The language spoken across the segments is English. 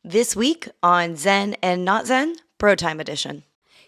This week on Zen and Not Zen, BroTime edition.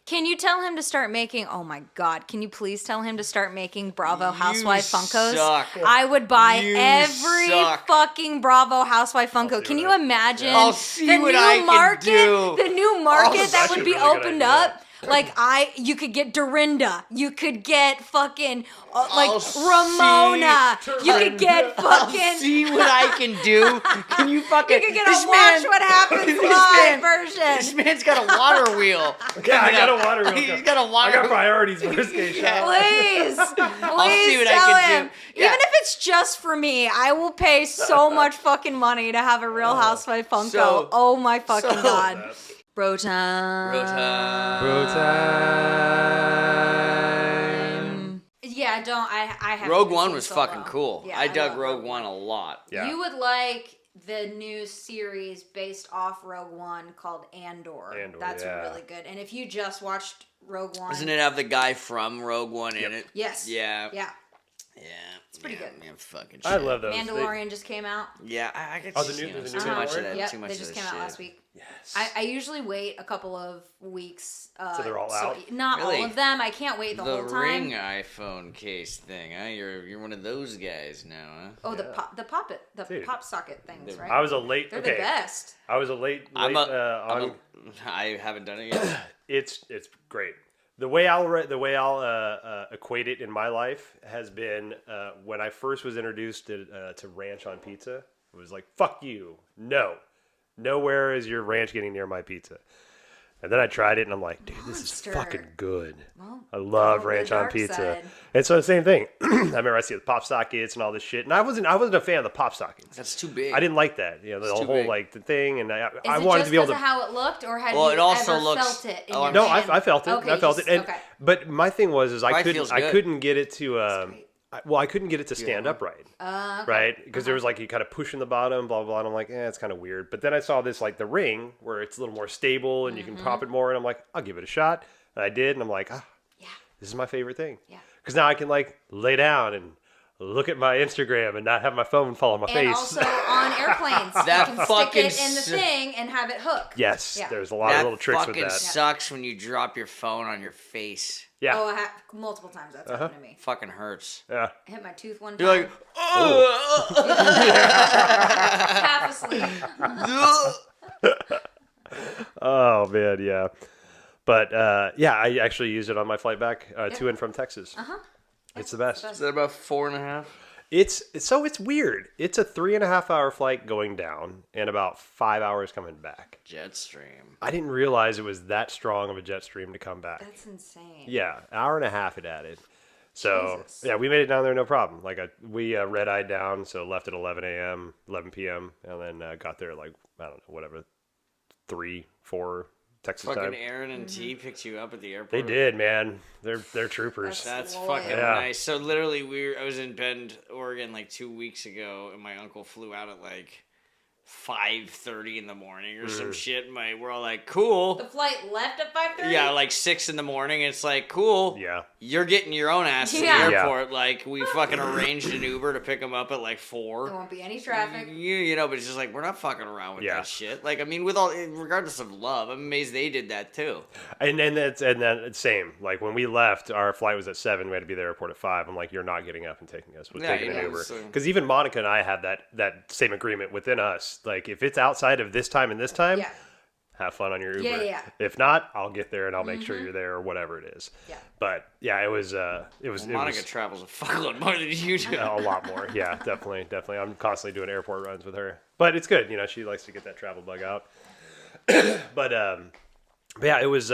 Can you tell him to start making, oh my God, can you please tell him to start making Bravo Housewife Funkos? Suck. I would buy every fucking Bravo Housewife Funko. Can you imagine I'll see the what new I can market, do. the new market that That's would a be really good opened idea. up? Like you could get Dorinda, you could get fucking I'll Ramona, you could get fucking. I'll see what I can do. Can you fucking? You could get a Watch What Happens Live version. This man's got a water wheel. Yeah, I got a water wheel. He's got a water. I got priorities for this game show. Please, see please what I tell can him. do. Yeah. Even if it's just for me, I will pay so much fucking money to have a Real Housewife Funko. So- Oh my fucking so- God. Bro time. Yeah, I haven't Rogue even One seen was Solo. fucking cool. Yeah, I dug love Rogue One a lot. Yeah. You would like the new series based off Rogue One called Andor. That's yeah. really good. And if you just watched Rogue One, Doesn't it have the guy from Rogue One in it? Yes. Yeah. Yeah. Yeah. It's pretty good. Man, fucking shit. I love those. Mandalorian just came out. Yeah, I get Oh, the new too Mandalorian? much of that. Yep, Too much they of just that came out shit. last week. Yes. I usually wait a couple of weeks. So they're all out? Not Really? all of them. I can't wait the whole time. Ring iPhone case thing, huh? You're one of those guys now, huh? Oh, the Dude. pop socket things, right? I was a late. They're okay. the best. I was a late. I haven't done it yet. It's great. The way I'll equate it in my life has been when I first was introduced to ranch on pizza. It was like, fuck you, no, nowhere is your ranch getting near my pizza. And then I tried it, and I'm like, dude, this is Monster. fucking good. Well, I love go to the ranch on dark pizza. side. And so the same thing. I remember I see the pop sockets and all this shit, and I wasn't a fan of the pop sockets. That's too big. I didn't like that, the too whole big. like the thing, and I Is wanted it to be able just to. of how it looked, or had Well, you it also ever looks- felt it in oh, your No, hand? I felt it. Okay, I felt it. And, okay. But my thing was I Probably feels good. couldn't get it to great. I couldn't get it to stand upright. Okay. Right? Because there was like you kind of pushing the bottom, blah, blah, blah. And I'm like, it's kind of weird. But then I saw this like the ring where it's a little more stable and you can prop it more. And I'm like, I'll give it a shot. And I did. And I'm like, Yeah. this is my favorite thing. Yeah. Because now I can like lay down and look at my Instagram and not have my phone fall on my And face. also on airplanes, That you can fucking stick it in the thing and have it hook. Yes, Yeah. there's a lot of That little tricks with fucking that. sucks when you drop your phone on your face. Yeah. Oh, multiple times that's happened to me. Fucking hurts. Yeah. I hit my tooth one time. You're like, oh. half asleep. Oh man, yeah. But I actually used it on my flight back to and from Texas. It's the best. Is that about 4.5? It's weird. It's a 3.5 hour flight going down and about 5 hours coming back. Jetstream. I didn't realize it was that strong of a jet stream to come back. That's insane. Yeah, hour and a half it added. So Jesus. yeah, we made it down there no problem. Like we red-eyed down, so left at 11 p.m., and then got there at like I don't know, whatever, 3, 4 Texas Fucking time. Aaron and T picked you up at the airport. They did, man. They're troopers. That's Loyal. fucking Yeah. nice. So literally, I was in Bend, Oregon, like 2 weeks ago, and my uncle flew out at like 5:30 in the morning or some shit. And we're all like, cool. The flight left at 5:30? Yeah, like 6 in the morning. It's like, cool. Yeah. You're getting your own ass to the Yeah. airport. Like, we fucking arranged an Uber to pick him up at like 4. There won't be any traffic. You know, but it's just like, we're not fucking around with Yeah. that shit. Like, I mean, regardless of love, I'm amazed they did that too. And then it's same. Like when we left, our flight was at 7. We had to be at the airport at 5. I'm like, you're not getting up and taking us. We're Yeah, taking you an know, Uber. so- Because even Monica and I had that same agreement within us. Like if it's outside of this time and this time, Yeah. have fun on your Uber. Yeah, yeah. If not, I'll get there and I'll make sure you're there or whatever it is. Yeah. But yeah, it was Monica travels a fuckload more than you do. a lot more. Yeah, definitely. I'm constantly doing airport runs with her. But it's good. She likes to get that travel bug out. But yeah, it was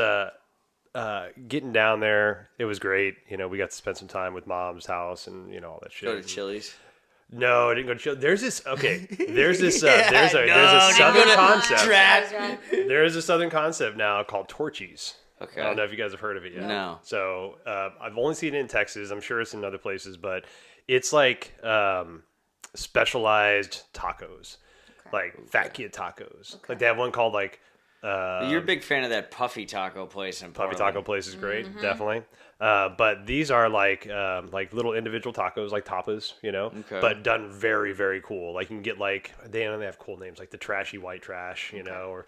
getting down there. It was great. We got to spend some time with Mom's house and all that shit. Go to Chili's. No, I didn't go to Chili's. There's this there's a No, southern no, concept. Trap. There is a southern concept now called Torchy's. Okay. I don't know if you guys have heard of it yet. No. So I've only seen it in Texas. I'm sure it's in other places, but it's like specialized tacos, like fat kid tacos. Like they have one called like You're a big fan of that Puffy Taco place in Puffy Portland. Taco place is great, definitely. But these are like little individual tacos, like tapas, Okay. but done very, very cool. Like you can get they have cool names like the Trashy White Trash, or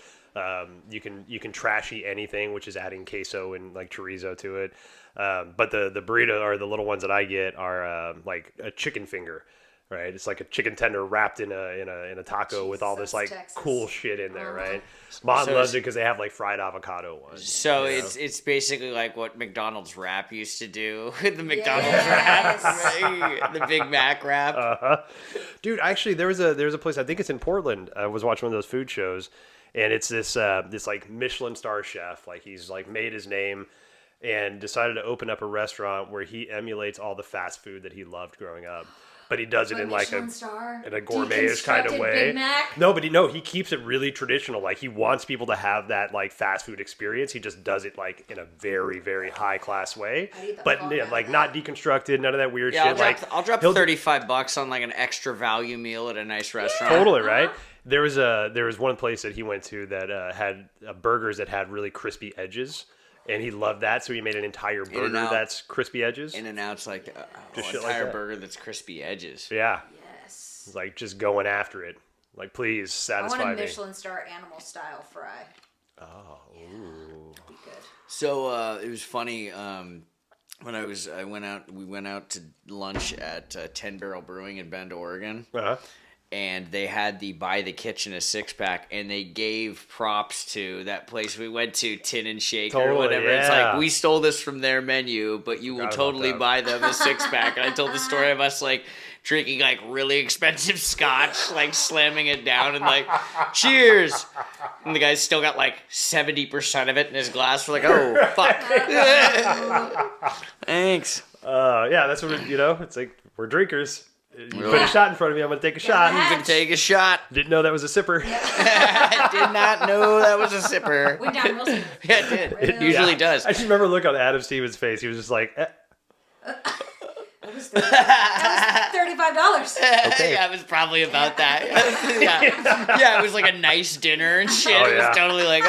you can trashy anything, which is adding queso and like chorizo to it. But the burrito or the little ones that I get are like a chicken finger. Right, it's like a chicken tender wrapped in a taco with all this like Texas. cool shit in there. Right, Mom So loves it because they have like fried avocado ones. So it's basically like what McDonald's wrap used to do. The McDonald's wrap, right? The Big Mac wrap. Dude, actually, there was a place, I think it's in Portland. I was watching one of those food shows, and it's this like Michelin star chef. Like he's like made his name and decided to open up a restaurant where he emulates all the fast food that he loved growing up. But he does it in like a gourmet-ish kind of way. Big Mac? No, but he keeps it really traditional. Like he wants people to have that like fast food experience. He just does it like in a very, very high class way. But like not deconstructed, none of that weird Yeah, shit. I'll drop $35 on like an extra value meal at a nice restaurant. Totally, right? There was one place that he went to that had burgers that had really crispy edges. And he loved that, so he made an entire burger that's crispy edges. In-N-Out's like Just an shit like entire that. burger that's crispy edges. Yeah. Yes. It's like just going after it. Like, please I satisfy want a me. Michelin star animal style fry. Oh, ooh. Be good. So it was funny when we went out to lunch at 10 Barrel Brewing in Bend, Oregon. Uh-huh. And they had the Buy the Kitchen a 6-pack, and they gave props to that place we went to, Tin and Shaker or Totally, whatever. It's yeah. like, we stole this from their menu, but you will Forgot about totally that. buy them a 6-pack. And I told the story of us like drinking like really expensive scotch, like slamming it down and like, cheers. And the guy's still got like 70% of it in his glass. We're like, oh, fuck. Thanks. Yeah, that's what it's like, we're drinkers. You Really? put a shot in front of me, I'm going to take a shot. You can take a shot. Didn't know that was a sipper. I did not know that was a sipper. Went down real smooth. Yeah, it did. It usually does. I just remember looking at Adam Stevens' face. He was just like, That was $35. Okay. Yeah, it was probably about that. Yeah, it was like a nice dinner and shit. Oh, It yeah. was totally like,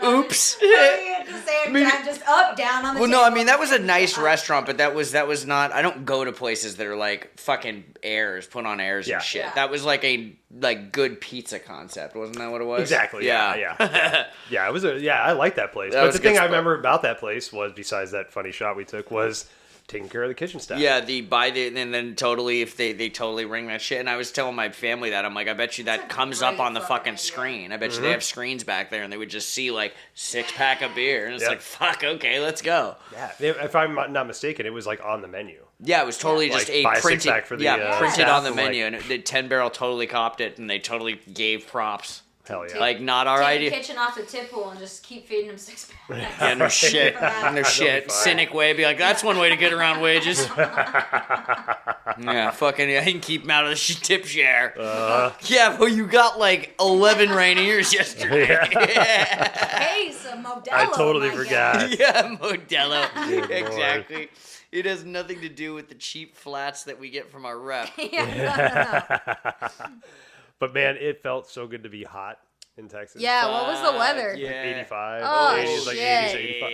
oops. At the same time, just up, down on the Well, no, I table. mean, that was a nice restaurant, but that was not, I don't go to places that are like fucking airs, put on airs Yeah. and shit. Yeah. That was like a good pizza concept, wasn't that what it was? exactly. Yeah. Yeah, it was I like that place. That But was the a good thing I spot. remember about that place was, besides that funny shot we took, was taking care of the kitchen staff. Yeah, and then totally, if they totally ring that shit. And I was telling my family that, I'm like, I bet you that That's a comes up great on the fucking fucking idea. screen. I bet you they have screens back there and they would just see like 6-pack of beer. And it's like, fuck, okay, let's go. Yeah. If I'm not mistaken, it was like on the menu. Yeah, it was totally Like, just a buy a printed, 6-pack for the, printed staff. on the I'm menu. like- And the 10 Barrel totally copped it and they totally gave props. Hell yeah. Like, not our Take idea. the kitchen off the tip pool and just keep feeding them 6-packs. Yeah, no shit. That'll No be shit. fine. Cynic way. Be like, that's one way to get around wages. Yeah, fucking, I can keep them out of the tip share. Yeah, well, you got like 11 Rainiers yesterday. Hey, some Modelo. I totally my forgot. Yeah, Modelo. Good Exactly. It has nothing to do with the cheap flats that we get from our rep. guy. Yeah, no. But man, it felt so good to be hot in Texas. Yeah, what was the weather? Yeah. 85. Oh, 80s, like shit. 80s, 85.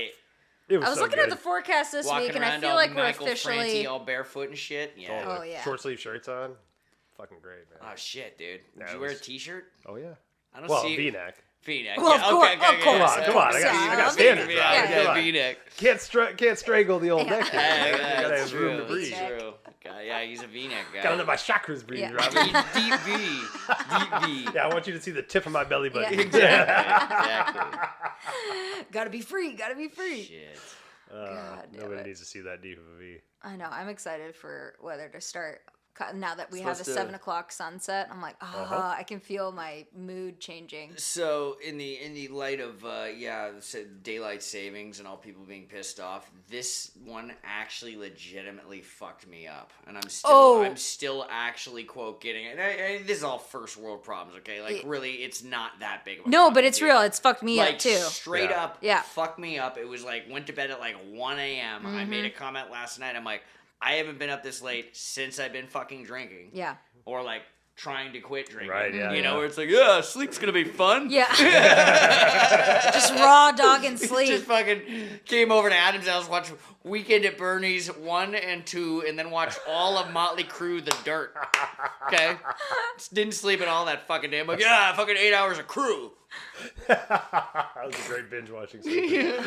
It was I was so looking good. at the forecast this Walking week, and I around feel all like we're Michael officially. Franti all barefoot and shit. Yeah. Totally. Oh, yeah. Short sleeve shirts on. Fucking great, man. Oh shit, dude. Yeah, Did you it wear a was- t-shirt? Oh yeah. I don't Well, see V-neck. V-neck. Well, yeah, of course, okay, of course. Come on, I got standards. Yeah, Rob. Come on. V-neck. Can't strangle the old neck. Yeah, You gotta that's have room to true. breathe. That's true. Yeah, he's a V-neck guy. Gotta let my chakras breathe, Yeah. Robert. Deep V. Deep V. Yeah, I want you to see the tip of my belly button. Exactly. Gotta be free. Gotta be free. Shit. God damn Nobody it. needs to see that deep of a V. I know. I'm excited for weather to start. Now that we have Supposed a to- 7:00 sunset, I'm like, I can feel my mood changing. So in the light of daylight savings and all people being pissed off, this one actually legitimately fucked me up, and I'm still actually quote getting it. And this is all first world problems, okay? Like really, it's not that big of a No, fucking but it's deal. real. It's fucked me Like up too. straight Yeah. up, Yeah. fucked me up. It was like went to bed at like 1 a.m. I made a comment last night. I'm like, I haven't been up this late since I've been fucking drinking. Yeah. Or like trying to quit drinking. Right, yeah, You know, yeah. where it's like, yeah, sleep's gonna be fun. Yeah. Just raw dog and sleep. Just fucking came over to Adam's house, watched Weekend at Bernie's 1 and 2, and then watched all of Motley Crue, The Dirt. Okay? Just didn't sleep at all that fucking day. I'm like, yeah, fucking 8 hours of Crue. That was a great binge watching season.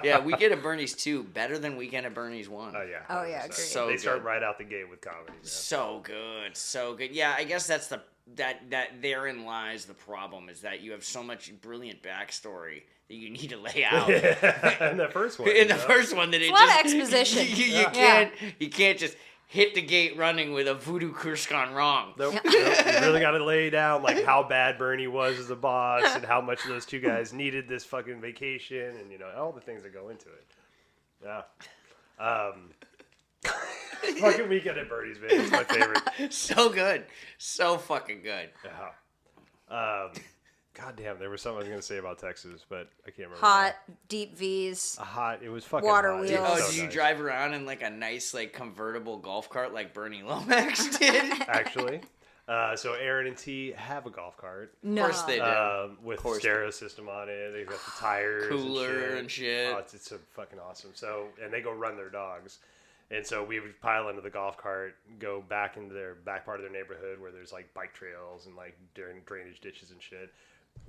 Yeah, Weekend at Bernie's 2, better than Weekend at Bernie's 1. Oh yeah. Oh, yeah, 100%. agreed. So they start good. right out the gate with comedy. Man. So good, so good. Yeah, I guess that's that therein lies the problem, is that you have so much brilliant backstory that you need to lay out. In the first one. In the first one, that It's a lot of exposition. You can't just hit the gate running with a voodoo curse gone wrong. Nope. You really got to lay down like how bad Bernie was as a boss and how much those two guys needed this fucking vacation and all the things that go into it. Yeah. Fucking Weekend at Bernie's, man. It's my favorite. So good, so fucking good. Yeah. God damn, there was something I was gonna say about Texas, but I can't remember. Hot, deep V's. It was fucking Water hot. wheels. It was Oh, so do you nice. drive around in like a nice like convertible golf cart like Bernie Lomax did? Actually. So Aaron and T have a golf cart. No. Of course they do. With course. stereo system on it. They've got the tires, Cooler and shit. Oh, it's so fucking awesome. So, and they go run their dogs, and so we would pile into the golf cart, go back into their back part of their neighborhood where there's like bike trails and like drainage ditches and shit.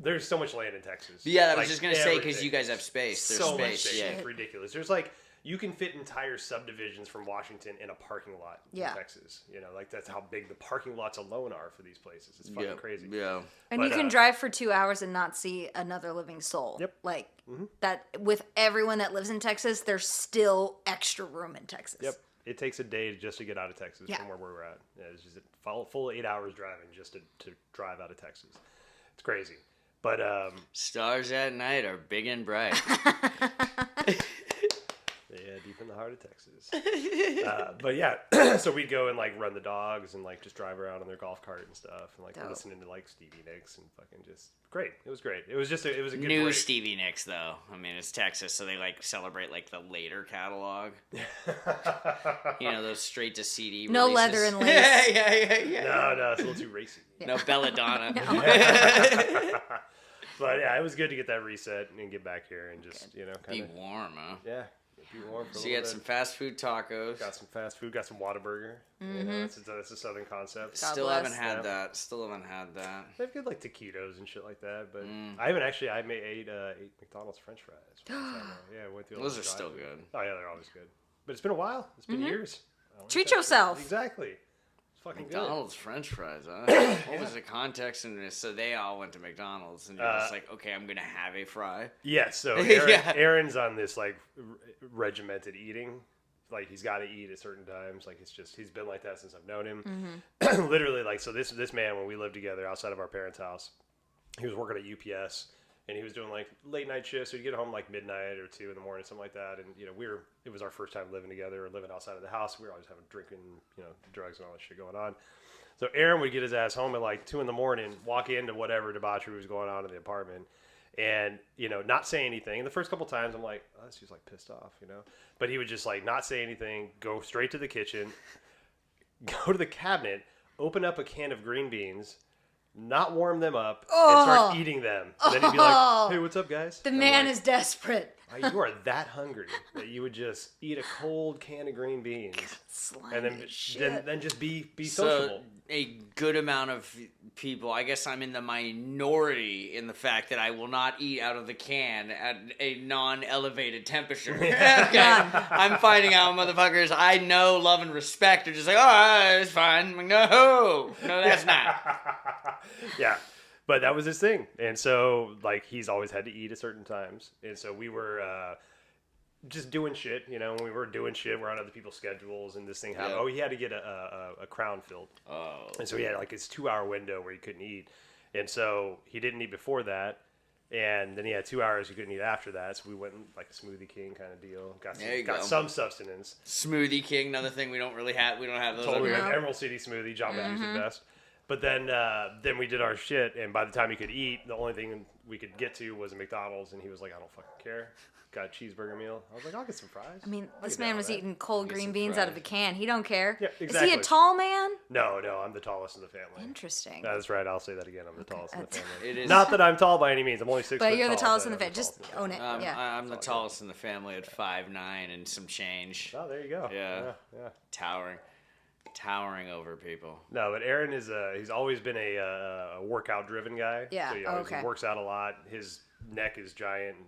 There's so much land in Texas. Yeah, I was Like, just gonna say, because everything. you guys have space. There's So space. much space. Yeah. It's ridiculous. There's like you can fit entire subdivisions from Washington in a parking lot Yeah. in Texas. Like that's how big the parking lots alone are for these places. It's fucking crazy. Yeah. And But, you can drive for 2 hours and not see another living soul. Yep. Like that with everyone that lives in Texas, there's still extra room in Texas. Yep. It takes a day just to get out of Texas Yeah. from where we're at. Yeah, it's just a full 8 hours driving just to drive out of Texas. It's crazy. But Stars at night are big and bright. yeah, deep in the heart of Texas. But yeah, so we'd go and like run the dogs and like just drive around on their golf cart and stuff and like Dope. listening to like Stevie Nicks and fucking just great. It was great. It was just it was a good New break. Stevie Nicks, though. I mean, it's Texas, so they like celebrate like the later catalog. Those straight to CD. No releases. leather and lace. yeah. No, it's a little too racy. No Belladonna. But yeah, it was good to get that reset and get back here and just Be kind of warm, huh? yeah, be warm for a So you little had some bit. fast food tacos. Got some fast food, got some Whataburger. That's a southern concept. God Still bless. haven't had that. Still haven't had that. They've got like taquitos and shit like that, but I haven't actually. I ate McDonald's French fries. Yeah, I went through. Those are still good. Oh yeah, they're always good. But it's been a while. It's been years. I like Treat that shit. yourself. Exactly. It's fucking McDonald's French fries, huh? What was the context in this? So they all went to McDonald's, and you're just like, okay, I'm gonna have a fry. good. Yes. So Yeah. Aaron's on this like regimented eating. Like he's got to eat at certain times. Like it's just he's been like that since I've known him. Literally, like so. This man, when we lived together outside of our parents' house, he was working at UPS. And he was doing like late night shifts, so he'd get home like midnight or 2 in the morning, something like that. And it was our first time living together or living outside of the house. We were always having drinking, drugs and all that shit going on. So Aaron would get his ass home at like 2 in the morning, walk into whatever debauchery was going on in the apartment, and not say anything. And the first couple times, I'm like, oh, this dude's like pissed off, But he would just like not say anything, go straight to the kitchen, go to the cabinet, open up a can of green beans. Not warm them up and start eating them. And then he'd be like, hey, what's up, guys? The And I'm man like, is desperate. you are that hungry that you would just eat a cold can of green beans Slimy and as shit. then just be So sociable. a good amount of people, I guess I'm in the minority in the fact that I will not eat out of the can at a non-elevated temperature. Okay? I'm finding out motherfuckers I know, love, and respect are just like, oh, it's fine. I'm like, no, that's not. Yeah. But that was his thing. And so, like, he's always had to eat at certain times. And so we were just doing shit, when we were doing shit, we're on other people's schedules, and this thing happened. Yeah. Oh, he had to get a crown filled. Oh. And so he had, like, his 2-hour window where he couldn't eat. And so he didn't eat before that. And then he had 2 hours he couldn't eat after that. So we went like a Smoothie King kind of deal. There you Got go. some sustenance. Smoothie King, another thing we don't really have. We don't have those. Totally over like here. Emerald City smoothie. John Matthews the best. But then we did our shit, and by the time he could eat, the only thing we could get to was a McDonald's, and he was like, I don't fucking care. Got a cheeseburger meal. I was like, I'll get some fries. I mean, this Get down man with was that. eating cold green some beans out of a fries. can. He don't care. Yeah, Is he exactly. a tall man? No, I'm the tallest in the family. Interesting. That's right. I'll say that again. I'm the tallest in the that's- family. It is. Not that I'm tall by any means. I'm only 6 But foot you're the tall, tallest in but the I'm family. Just tallest in the own it. family. Yeah. I'm the tallest in the family at 5'9" and some change. Oh, there you go. Yeah. Yeah. Towering over people. No, but Aaron is he's always been a workout driven guy. Yeah, So he always okay. works out a lot. His neck is giant, and,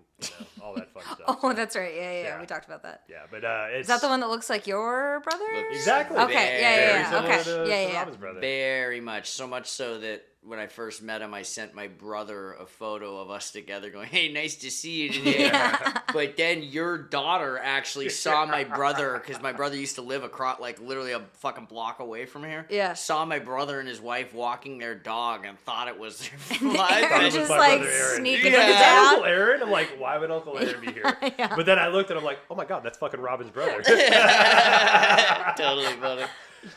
all that fun stuff. Oh, So, that's right. Yeah. Yeah. We talked about that. yeah, but it's Is that the one that looks like your brother? Exactly. Okay. Yeah. Very Okay. similar to Yeah. Robin's brother. Very much. So much so that when I first met him, I sent my brother a photo of us together going, hey, nice to see you today. But then your daughter actually saw my brother, because my brother used to live across, like, literally a fucking block away from here. Yeah. Saw my brother and his wife walking their dog and thought it was their Aaron was was just my like brother Aaron. sneaking Yeah. with Is his that dad. Uncle Aaron? I'm like, why would Uncle Aaron be here? Yeah. But then I looked and I'm like, oh my god, that's fucking Robin's brother. Totally funny.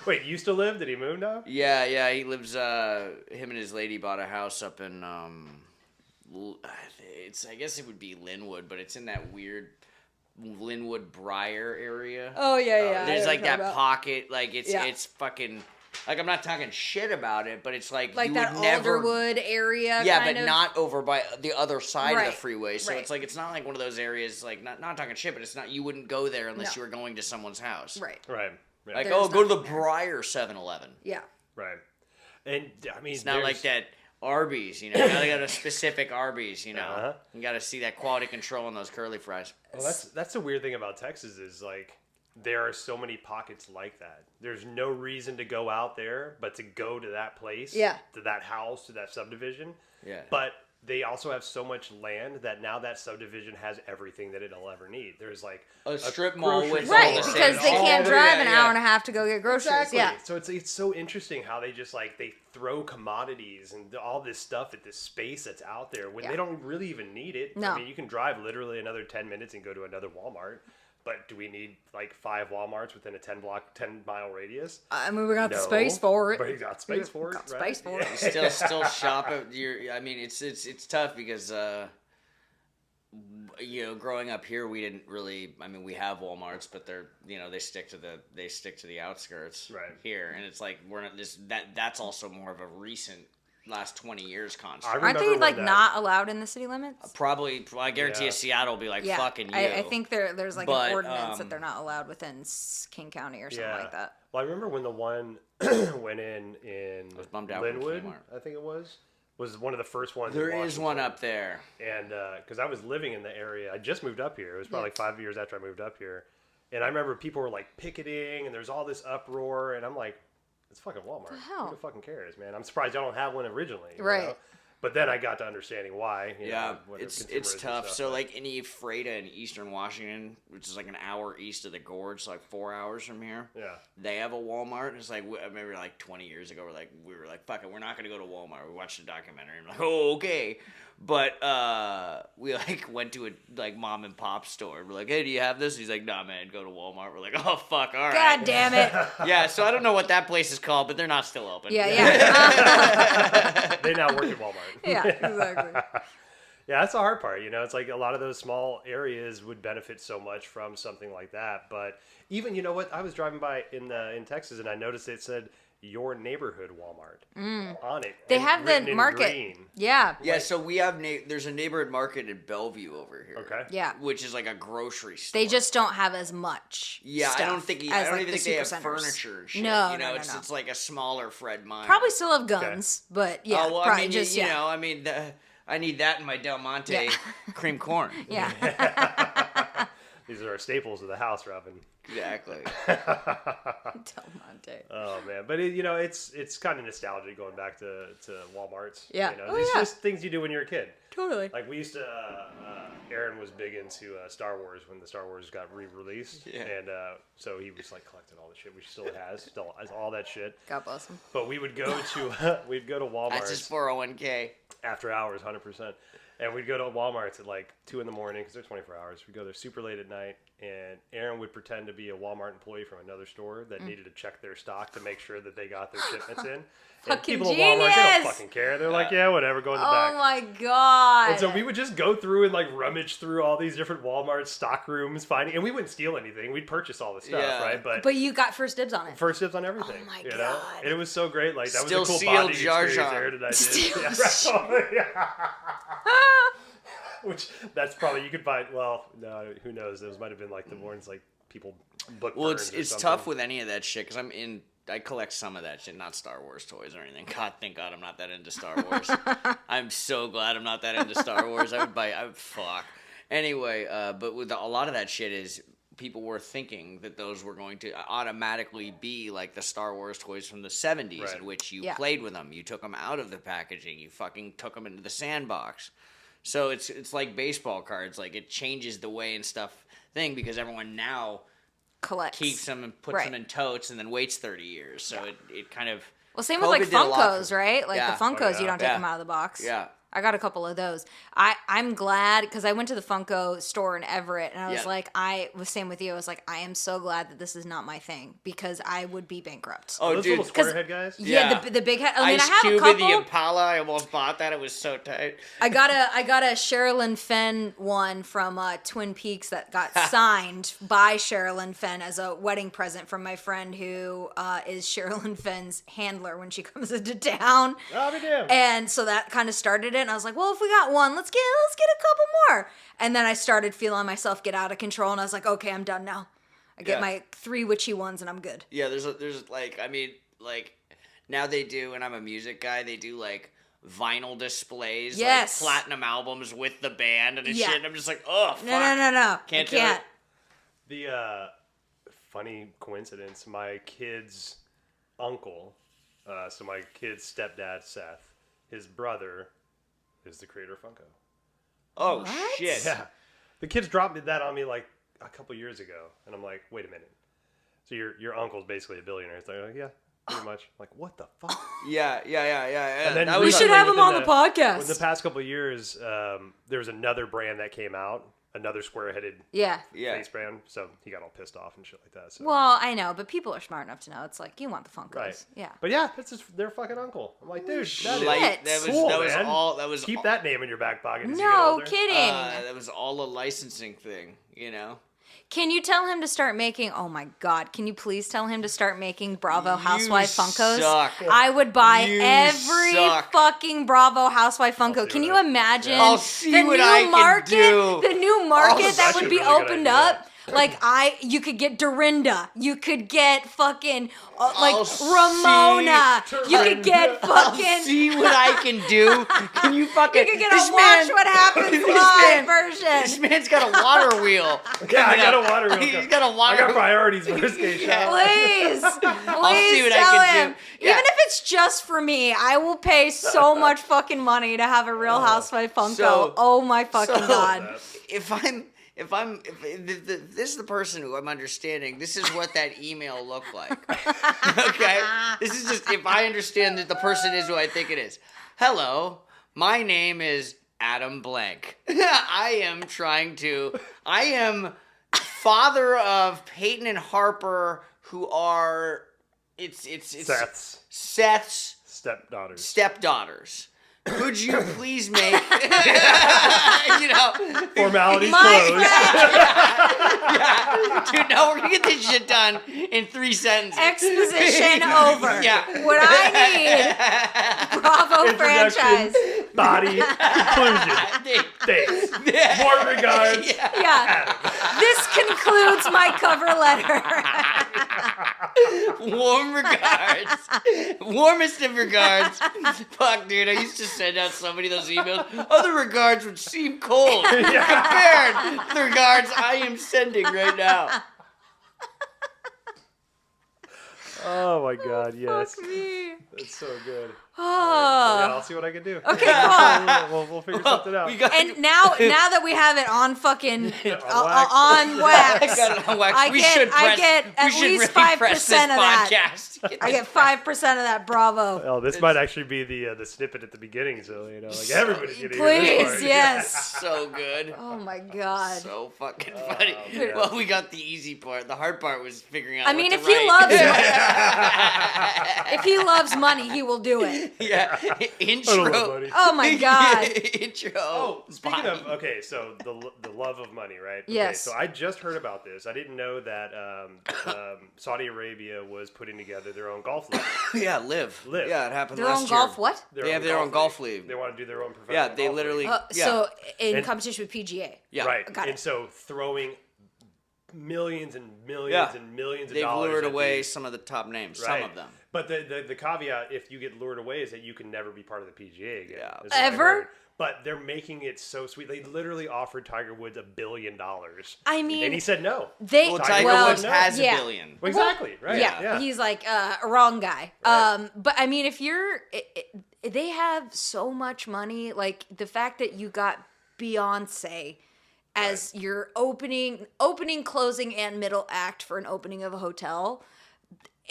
Wait, you still live? Did he move now? Yeah, he lives, him and his lady bought a house up in, I guess it would be Linwood, but it's in that weird Linwood Briar area. Oh yeah. There's like that pocket. pocket, like Yeah. it's fucking, like I'm not talking shit about it, but it's like Like you that would never, Alderwood area. yeah, kind but of. not over by the other side of Right, the freeway. So right. it's like it's not like one of those areas, like not talking shit, but it's not, you wouldn't go there unless No. you were going to someone's house. Right. Right. Yeah. Like, There's go to the nothing there. Briar 7-Eleven. Yeah. Right. And I mean, It's not like that Arby's, you know. You gotta go to specific Arby's, you know. Uh-huh. You gotta see that quality control on those curly fries. Well, that's the weird thing about Texas is like there are so many pockets like that. There's no reason to go out there, but to go to that place, Yeah. to that house, to that subdivision. Yeah. But they also have so much land that now that subdivision has everything that it'll ever need. There's like A strip mall grocery with store Right, all the because same- they all can't the- drive yeah, an yeah. hour and a half to go get groceries. Exactly. Yeah. So it's so interesting how they just like they throw commodities and all this stuff at this space that's out there when Yeah. they don't really even need it. No. I mean, you can drive literally another 10 minutes and go to another Walmart. But do we need like 5 Walmarts within a 10-mile radius? I mean, we got the No. space for it. But you got space for it. Got right? space for it. Still shop at I mean, it's tough because you know, growing up here, we didn't really. I mean, we have WalMarts, but they're, you know, they stick to the outskirts Right. here, and it's like we're not this. That's also more of a recent last 20 years I construct. Aren't they remember like when not allowed in the city limits? Probably, I guarantee Yeah. you, Seattle will be like Yeah, fucking you. I think there's like But, an ordinance that um, they're not allowed within King County or something Yeah. like that. Well, I remember when the one went in was bummed out when Linwood, Kmart. I think it was one of the first ones. in There is Washington. one up there. And because I was living in the area, I just moved up here. It was probably like 5 years after I moved up here, and I remember people were like picketing, and there's all this uproar, and I'm like, it's fucking Walmart. hell? Who the fucking cares, man? I'm surprised y'all don't have one originally. you Right. know? But then I got to understanding why. you Yeah, know, what it's consumerism tough. stuff, So but- like in Ephrata in Eastern Washington, which is like an hour east of the gorge, so like 4 hours from here. Yeah. They have a Walmart. It's like I remember like 20 years ago, we were like, fuck it, we're not gonna go to Walmart. We watched a documentary. I'm like, oh okay, but we like went to a like mom and pop store. We're like, hey, do you have this? He's like, nah, man, go to Walmart. We're like, oh fuck, all right. God damn it! Yeah, so I don't know what that place is called, but they're not still open. Yeah. They now work at Walmart. Yeah, exactly. Yeah, that's the hard part. You know, it's like a lot of those small areas would benefit so much from something like that. But even, you know what? I was driving by in Texas and I noticed it said your neighborhood Walmart on it. They and have the written in market. green. Yeah. Yeah, so we have there's a neighborhood market in Bellevue over here. Okay. Yeah. Which is like a grocery store. They just don't have as much. Yeah, I stuff don't think as, I don't like, even the think they have supercenters. furniture and shit. No, you know, no, it's no. it's like a smaller Fred Meyer. Probably still have guns, but yeah, Oh well, probably I mean, just you yeah. know, I mean, I need that in my Del Monte Yeah. cream corn. Yeah. These are our staples of the house, Robin. Exactly. Del Monte. Oh man, but you know, it's kind of nostalgic going back to Walmart's. Yeah. You know, Oh, it's yeah. just things you do when you're a kid. Totally. Like we used to. Aaron was big into Star Wars when the Star Wars got re-released, Yeah. and so he was like collecting all the shit, which still has all that shit. God bless him. But we would go to Walmart. That's his 401k. After hours, 100%. And we'd go to Walmart's at like 2 in the morning because they're 24 hours. We'd go there super late at night. night, and Aaron would pretend to be a Walmart employee from another store that needed to check their stock to make sure that they got their shipments in. And Fucking people at Walmart, they genius! don't fucking care. They're like, yeah, whatever, go in the back. Oh my god. And so we would just go through and like rummage through all these different Walmart stock rooms, finding, and we wouldn't steal anything. We'd purchase all the stuff, Yeah. right? But you got first dibs on it. First dibs on everything. Oh my you know? God. And it was so great. Like that Still was a cool sealed bonding Jar experience Jar. Aaron and I did. Still Yeah. Which that's probably you could find. Well, no, who knows? Those might have been like the ones like people book. Well, burns or it's something. tough with any of that shit because I collect some of that shit, not Star Wars toys or anything. God, thank God I'm not that into Star Wars. I'm so glad I'm not that into Star Wars. I would fuck. Anyway, but with a lot of that shit is people were thinking that those were going to automatically be like the Star Wars toys from the 70s, Right. in which you Yeah. played with them. You took them out of the packaging. You fucking took them into the sandbox. So it's like baseball cards. Like it changes the way and stuff thing because everyone now Collects. keeps them and puts them in totes and then waits 30 years. So it kind of... Well, same with like COVID did a lot Funkos, for- right? Like Yeah. the Funkos, Oh, yeah. you don't take Yeah. them out of the box. Yeah. I got a couple of those. I'm glad because I went to the Funko store in Everett and I was Yeah. like, I was same with you. I was like, I am so glad that this is not my thing because I would be bankrupt. Oh, Those dude. little square head guys. Yeah, Yeah. the big head. I mean, Ice I have Cube a and the couple. Impala. I almost bought that. It was so tight. I got a Sherilyn Fenn one from Twin Peaks that got signed by Sherilyn Fenn as a wedding present from my friend who is Sherilyn Fenn's handler when she comes into town. Oh, be damned. And so that kind of started it. And I was like, well, if we got one, let's get a couple more. And then I started feeling myself get out of control. And I was like, okay, I'm done now. I get Yeah. my 3 witchy ones and I'm good. Yeah, there's like, I mean, like, now they do, and I'm a music guy, they do, like, vinyl displays. Yes. Like, platinum albums with the band and Yeah. shit. And I'm just like, oh, fuck. No. I Can't do can't. it. The funny coincidence, my kid's uncle, so my kid's stepdad, Seth, his brother is the creator of Funko. Oh, What? shit. Yeah. The kids dropped that on me like a couple years ago. And I'm like, wait a minute. So your uncle's basically a billionaire. It's like, yeah, pretty much. I'm like, what the fuck? Yeah. And then That We was should like have him within on the podcast. Within the past couple of years, there was another brand that came out, another square-headed Yeah. Yeah. face brand. So he got all pissed off and shit like that. So. Well, I know, but people are smart enough to know. It's like, you want the Funkos. Right. Yeah. But yeah, that's just their fucking uncle. I'm like, dude, that is Like, that was, cool, that was man. all, that was Keep all, that name in your back pocket as you get No older. kidding. that was all a licensing thing, you know? Can you tell him to start making? Oh my God! Can you please tell him to start making Bravo Housewife Funkos? suck. I would buy You every suck. fucking Bravo Housewife see Funko. Can what you I- imagine I'll see the what new I can market? do. The new market that that's would a be really good opened idea. up. Like you could get Dorinda. You could get fucking like I'll see Ramona. You could get I'll fucking. see what I can do. Can you fucking... You could get this a Watch man- What Happens this Live man- version. This man's got a water wheel. Yeah, I got a water wheel. He's got a water I got wheel. priorities for this case. Yeah. Please, see please what I tell can him. do. Yeah. Even if it's just for me, I will pay so much fucking money to have a Real Housewife Funko. So- Oh my fucking so- God. If this is the person who I'm understanding, this is what that email looked like. Okay? This is just, if I understand that the person is who I think it is. Hello, my name is Adam Blank. I am father of Peyton and Harper, who are, it's Seth's Stepdaughters. stepdaughters. Could you please make, Formalities My closed. dude, no, we're gonna get this shit done in 3 sentences. Exposition over. Yeah. What I need, Bravo Introduction, franchise. body, conclusion, thanks. Warm regards. Yeah. This concludes my cover letter. Warm regards. Warmest of regards. Fuck, dude, I used to send out so many of those emails. Other regards would seem cold compared to the regards I am sending right now. Oh my God, yes. Fuck me. That's so good. Oh. I'll see what I can do. Okay, cool. We'll figure something out. And now that we have it on fucking wax. on wax, Got it on wax. I get at should least really 5% press of this that. podcast. I get 5% of that. Bravo. Oh, this might actually be the snippet at the beginning, so like everybody's gonna hear this Please, part. yes. So good. Oh my god. So fucking funny. man. Well, we got the easy part. The hard part was figuring out. I mean, what if to he loves, if he loves money, he will do it. yeah, I intro. don't know, buddy. Oh my god. Intro. Oh, speaking Body. of, okay, so the love of money, right? Okay, Yes. so I just heard about this. I didn't know that Saudi Arabia was putting together their own golf league. Yeah, live. Live. Yeah, it happened Their last own year. golf what? They have their own golf league. They want to do their own professional. Yeah, they golf literally. league. Yeah. So in And- competition with PGA. Yeah. Right. Got and it. so throwing millions and millions Yeah. and millions of They've dollars. lured at away these- some of the top names. Right. Some of them. But the caveat, if you get lured away, is that you can never be part of the PGA again. Yeah. is what I Ever? heard. But they're making it so sweet. They literally offered Tiger Woods $1 billion. I mean, And he said no. they Well, Tiger Tiger well, Woods has yeah. $1 billion. Well, exactly. Right. Yeah, he's like a wrong guy. Right. But I mean, if you're, they have so much money. Like the fact that you got Beyonce as your opening, closing, and middle act for an opening of a hotel,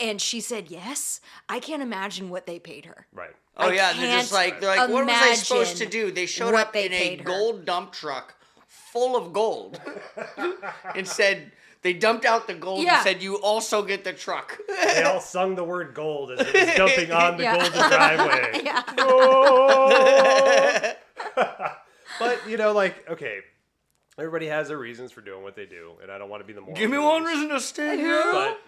and she said yes. I can't imagine what they paid her. Right. Oh I yeah, they're just can't like what was I supposed to imagine do? They showed what up they in a paid her. gold dump truck full of gold and said they dumped out the gold Yeah. and said you also get the truck. They all sung the word gold as it was dumping on the Yeah. golden driveway. Yeah. Oh! But, like, okay, everybody has their reasons for doing what they do, and I don't want to be the moral. Give me of one this. reason to stay here. But,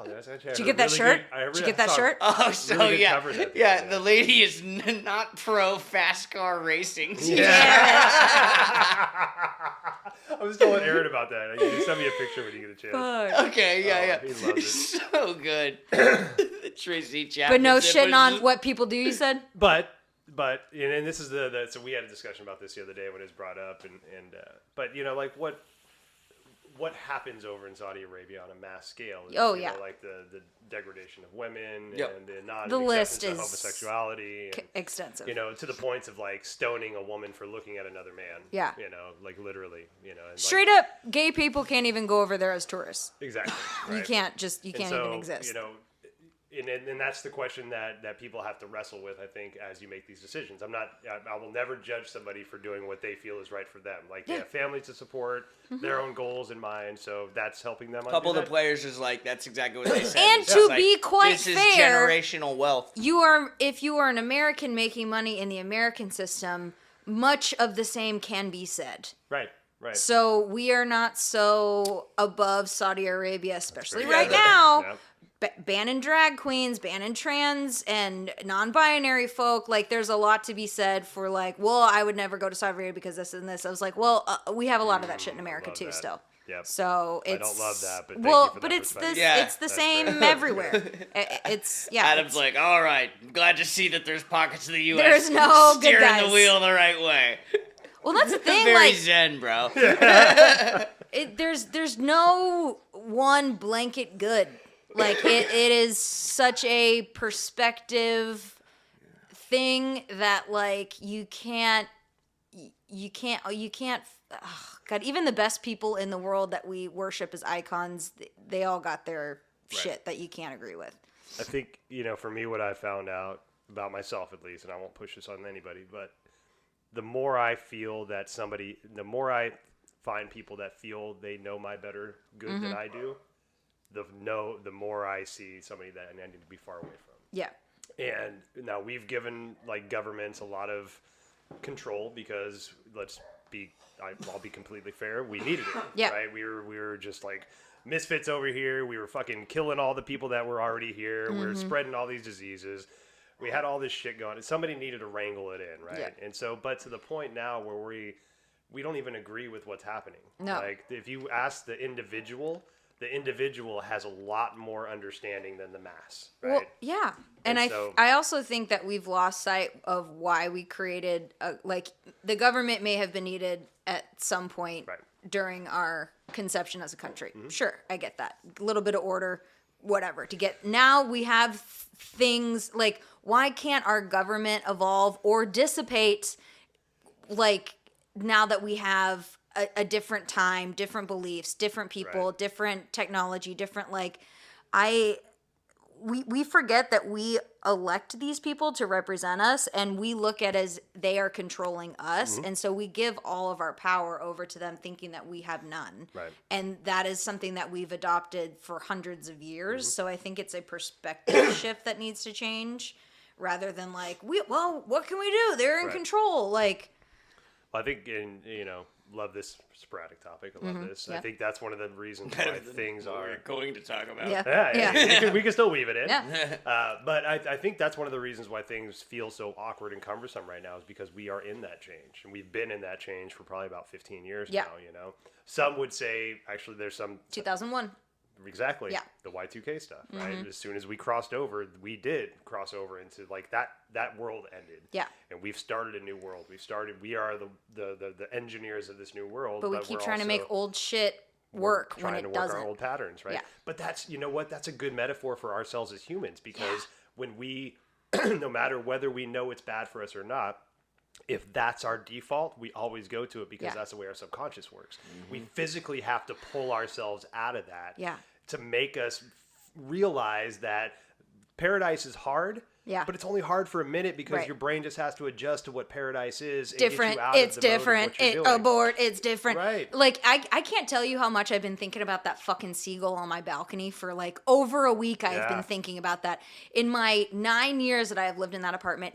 that's actually Did you get that shirt? Did you get that shirt? Oh, so Really good yeah, cover that yeah. day, The lady is not pro fast car racing. I was telling Aaron about that. You send me a picture when you get a chance. Fuck. Okay, yeah. He loves it. So good. The Tracy Chapman. But no zip shitting was on just- what people do. You said. But and this is so we had a discussion about this the other day when it was brought up, but like what happens over in Saudi Arabia on a mass scale is, Oh, yeah. like the degradation of women Yep. and the non The list of is homosexuality and, Extensive. to the points of like stoning a woman for looking at another man. Yeah. Like literally, and Straight up, gay people can't even go over there as tourists. Exactly. You right. can't And even so, exist. And that's the question that people have to wrestle with, I think, as you make these decisions. I will never judge somebody for doing what they feel is right for them. Like, they have families to support, their own goals in mind, so that's helping them. A couple of the players is like, that's exactly what they said. And It's to like, be quite this is fair, generational wealth. if you are an American making money in the American system, much of the same can be said. Right. So we are not so above Saudi Arabia, especially Very right good. now. Yep. Banning drag queens, banning trans and non-binary folk. Like, there's a lot to be said for like, well, I would never go to Saudi Arabia because this and this. I was like, well, we have a lot of that shit in America love too, that. still. Yep. So I it's don't love that, but thank well, you for but that it's perspective. it's the That's same fair. everywhere. It's Adam's it's- like, all right, I'm glad to see that there's pockets of the U.S. There's no good steering guys. the wheel the right way. well, that's the thing. Very Like, zen, bro. there's no one blanket good. Like it is such a perspective thing that like you can't. Oh God, even the best people in the world that we worship as icons, they all got their shit that you can't agree with. I think, for me, what I found out about myself, at least, and I won't push this on anybody, but the more I feel that the more I find people that feel they know my better good than I do, the more I see somebody that I need to be far away from. Yeah. And now we've given like governments a lot of control because I'll be completely fair. We needed it. Yeah. Right. We were just like misfits over here. We were fucking killing all the people that were already here. We were spreading all these diseases. We had all this shit going. And somebody needed to wrangle it in, right? Yeah. And so, but to the point now where we don't even agree with what's happening. No. Like if you ask the individual has a lot more understanding than the mass, right? Well, yeah. And so- I also think that we've lost sight of why we created, like, the government may have been needed at some point Right. during our conception as a country. Sure, I get that. A little bit of order. whatever to get. Now we have things like, why can't our government evolve or dissipate? Like, now that we have a different time, different beliefs, different people, different technology, different we forget that we elect these people to represent us, and we look at as they are controlling us, and so we give all of our power over to them, thinking that we have none. Right. And that is something that we've adopted for hundreds of years. So I think it's a perspective shift that needs to change, rather than like, what can we do? They're in control. Like, I think, love this sporadic topic. I love this. I think that's one of the reasons why things are we're going to talk about. Yeah. we can still weave it in. Yeah. But I think that's one of the reasons why things feel so awkward and cumbersome right now, is because we are in that change, and we've been in that change for probably about 15 years now. Some would say, actually, there's some 2001. Exactly. Yeah. The Y2K stuff, right? As soon as we crossed over, we did cross over into like that world ended. Yeah. And we've started a new world. We are the engineers of this new world. But we keep trying to make old shit work when it doesn't. Trying to work our old patterns, right? Yeah. But that's, that's a good metaphor for ourselves as humans, because when we, no matter whether we know it's bad for us or not, if that's our default, we always go to it, because that's the way our subconscious works. We physically have to pull ourselves out of that to make us realize that paradise is hard. Yeah. But it's only hard for a minute, because your brain just has to adjust to what paradise is. And different. Get you out It's of the different. Mode of what you're doing. Abort. It's different. Right. Like, I can't tell you how much I've been thinking about that fucking seagull on my balcony for like over a week. I've been thinking about that. In my 9 years that I have lived in that apartment,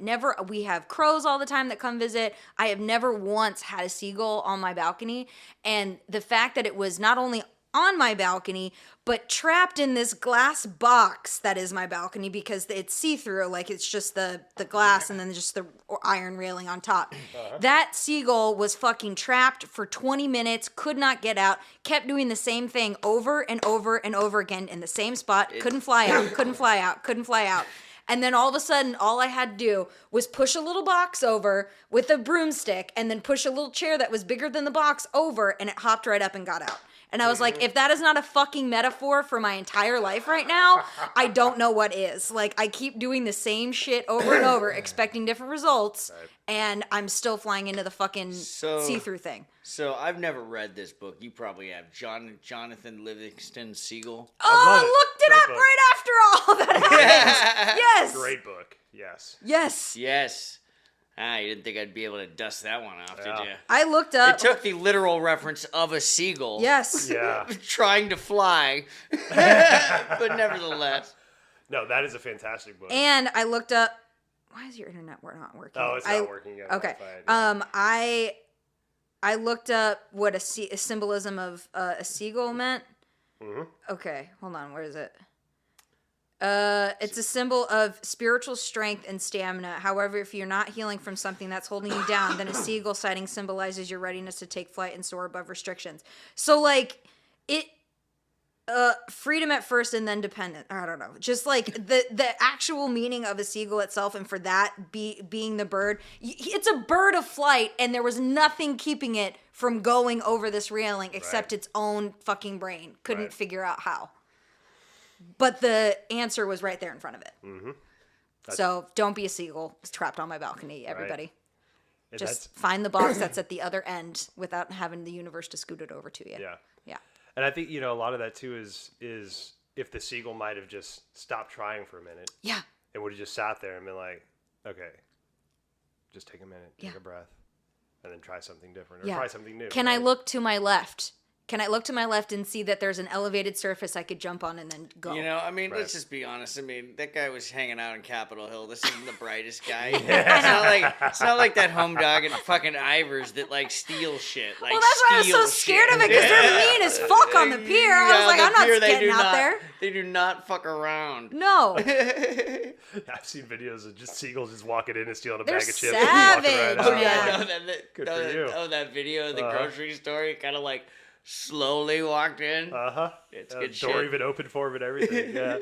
we have crows all the time that come visit. I have never once had a seagull on my balcony. And the fact that it was not only on my balcony, but trapped in this glass box that is my balcony, because it's see-through, like it's just the glass and then just the iron railing on top. That seagull was fucking trapped for 20 minutes, could not get out, kept doing the same thing over and over and over again in the same spot, couldn't fly out, couldn't fly out, couldn't fly out. And then all of a sudden, all I had to do was push a little box over with a broomstick, and then push a little chair that was bigger than the box over, and it hopped right up and got out. And I was like, if that is not a fucking metaphor for my entire life right now, I don't know what is. Like, I keep doing the same shit over and over, expecting different results, and I'm still flying into the fucking see-through thing. So I've never read this book. You probably have. Jonathan Livingston Seagull. Oh, looked it up right after all that happened. Yes. Great book. Yes. Yes. Yes. You didn't think I'd be able to dust that one off, did you? I looked up. It took the literal reference of a seagull. Yes. Yeah. Trying to fly. But nevertheless. No, that is a fantastic book. And I looked up. Why is your internet not working? Oh, it's not working yet. Okay. I looked up what a symbolism of a seagull meant. Mm-hmm. Okay, hold on. Where is it? It's a symbol of spiritual strength and stamina. However, if you're not healing from something that's holding you down, then a seagull sighting symbolizes your readiness to take flight and soar above restrictions. So, like, freedom at first and then dependent. I don't know. Just like the actual meaning of a seagull itself, and for that being the bird, it's a bird of flight, and there was nothing keeping it from going over this railing except its own fucking brain. Couldn't figure out how. But the answer was right there in front of it. Mm-hmm. So don't be a seagull. It's trapped on my balcony, everybody. Right. Just find the box that's at the other end without having the universe to scoot it over to you. Yeah. Yeah. And I think, a lot of that too is if the seagull might have just stopped trying for a minute. Yeah. And would have just sat there and been like, okay, just take a minute, take a breath, and then try something different or try something new. Can I look to my left? Can I look to my left and see that there's an elevated surface I could jump on and then go? Let's just be honest. I mean, that guy was hanging out on Capitol Hill. This isn't the brightest guy. It's not like that home dog at fucking Ivers that like steals shit. Like, well, that's why I was so scared of it, because they're mean as fuck on the pier. I was like, I'm not getting out there. They do not fuck around. No. I've seen videos of just seagulls just walking in and stealing a bag of chips. Savage, and man. Good for you. That video of the grocery store, he kind of like slowly walked in. It's good shit. Door even opened for him and everything. Yeah.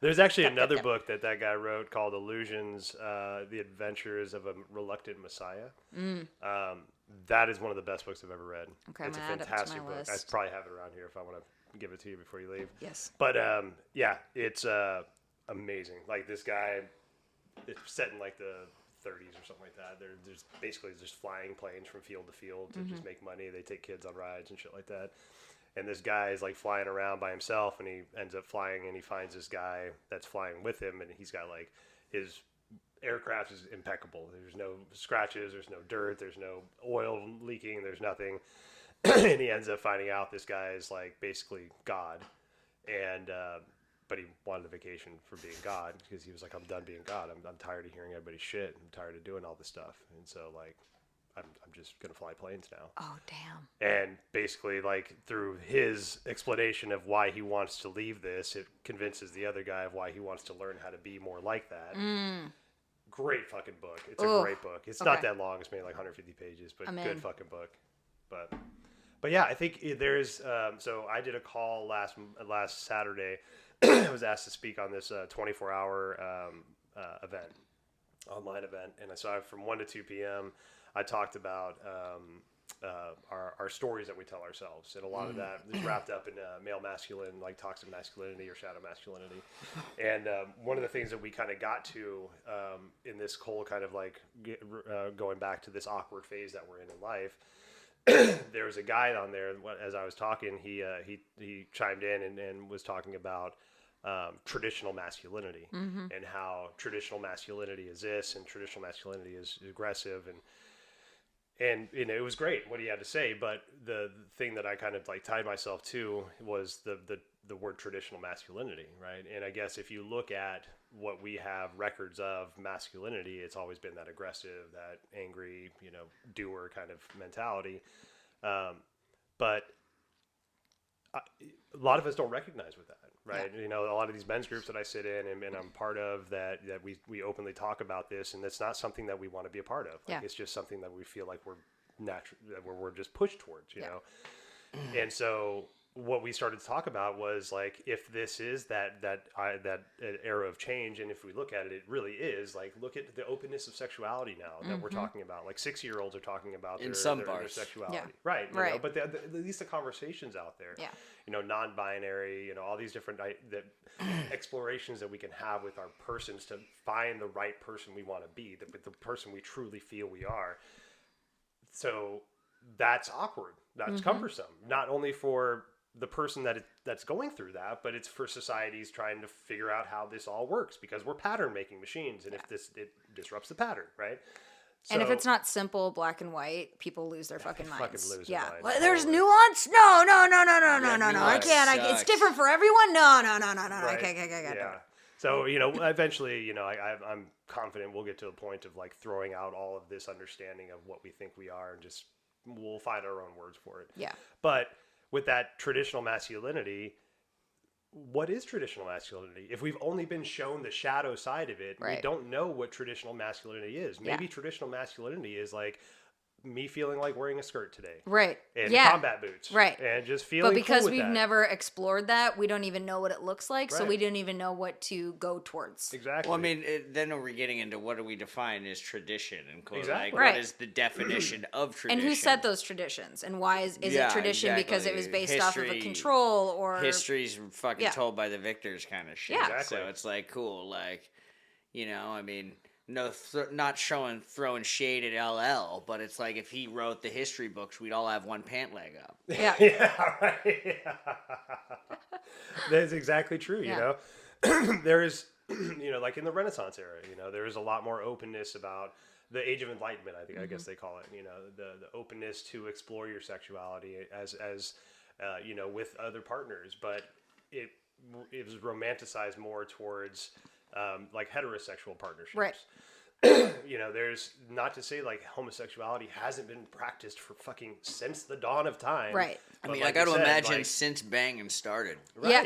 There's actually another book that guy wrote called Illusions, The Adventures of a Reluctant Messiah. That is one of the best books I've ever read. Okay, it's a I'm gonna add it to fantastic my book. list. I probably have it around here if I want to give it to you before you leave. Yes. But yeah, it's amazing. Like this guy, it's set in like the 30s or something like that. There's basically just flying planes from field to field to just make money. They take kids on rides and shit like that. And this guy is like flying around by himself, and he ends up flying, and he finds this guy that's flying with him, and he's got like his aircraft is impeccable. There's no scratches, there's no dirt, there's no oil leaking, there's nothing. And he ends up finding out this guy is like basically God, and but he wanted a vacation for being God because he was like, I'm done being God. I'm tired of hearing everybody's shit. I'm tired of doing all this stuff, and so like. I'm just gonna fly planes now. Oh, damn. And basically, like through his explanation of why he wants to leave this, it convinces the other guy of why he wants to learn how to be more like that. Great fucking book. It's a great book. It's not that long. It's maybe like 150 pages, but good fucking book. But yeah, I think there's. So I did a call last Saturday. I was asked to speak on this 24-hour event, online event, and so from 1 to 2 p.m. I talked about our stories that we tell ourselves, and a lot of that is wrapped up in male masculine, like toxic masculinity or shadow masculinity. And one of the things that we kind of got to in this whole kind of like going back to this awkward phase that we're in life, there was a guy on there as I was talking. He chimed in and was talking about traditional masculinity and how traditional masculinity is this and traditional masculinity is aggressive and you know, it was great what he had to say, but the thing that I kind of like tied myself to was the word traditional masculinity, right? And I guess if you look at what we have records of masculinity, it's always been that aggressive, that angry, you know, doer kind of mentality. But a lot of us don't recognize with that, right? Yeah. You know, a lot of these men's groups that I sit in and I'm part of that we openly talk about this, and it's not something that we want to be a part of. Like, it's just something that we feel like we're natural, that we're just pushed towards, you know? And so what we started to talk about was like, if this is that era of change, and if we look at it, it really is like, look at the openness of sexuality now that we're talking about. Like 6-year-olds are talking about their sexuality, right? You know, but at least the conversations out there, you know, non-binary, you know, all these different explorations that we can have with our persons to find the right person we want to be, the person we truly feel we are. So that's awkward. That's cumbersome, not only for the person that's going through that, but it's for societies trying to figure out how this all works, because we're pattern making machines, and if it disrupts the pattern, right? So, and if it's not simple black and white, people lose their fucking minds. Lose their minds. Well, there's nuance. No. I can't. It's different for everyone. No. Right. I can't. Yeah. So, you know, eventually, you know, I'm confident we'll get to a point of like throwing out all of this understanding of what we think we are, and just we'll find our own words for it. Yeah. But with that traditional masculinity, what is traditional masculinity? If we've only been shown the shadow side of it, we don't know what traditional masculinity is. Maybe traditional masculinity is like me feeling like wearing a skirt today. Right. And combat boots. Right. And just feeling But because cool with we've that. never explored that, we don't even know what it looks like, so Right. we didn't even know what to go towards. Exactly. Well, I mean, then we're getting into what do we define as tradition, and Exactly. like, what is the definition of tradition? And who set those traditions? And why is it tradition because it was based off of a control, or history's fucking told by the victors kind of shit. Yeah. Exactly. So it's like, cool, like, you know, I mean, not throwing shade at LL, but it's like if he wrote the history books, we'd all have one pant leg up. Yeah. Yeah, right. That's exactly true. You know, there's, you know, like in the Renaissance era, you know, there was a lot more openness about the Age of Enlightenment. I guess they call it. You know, the openness to explore your sexuality as you know, with other partners, but it was romanticized more towards like heterosexual partnerships. Right. You know, there's not to say like homosexuality hasn't been practiced for fucking since the dawn of time. Right. I But mean, like I got to you said, imagine like, since banging started. Yeah.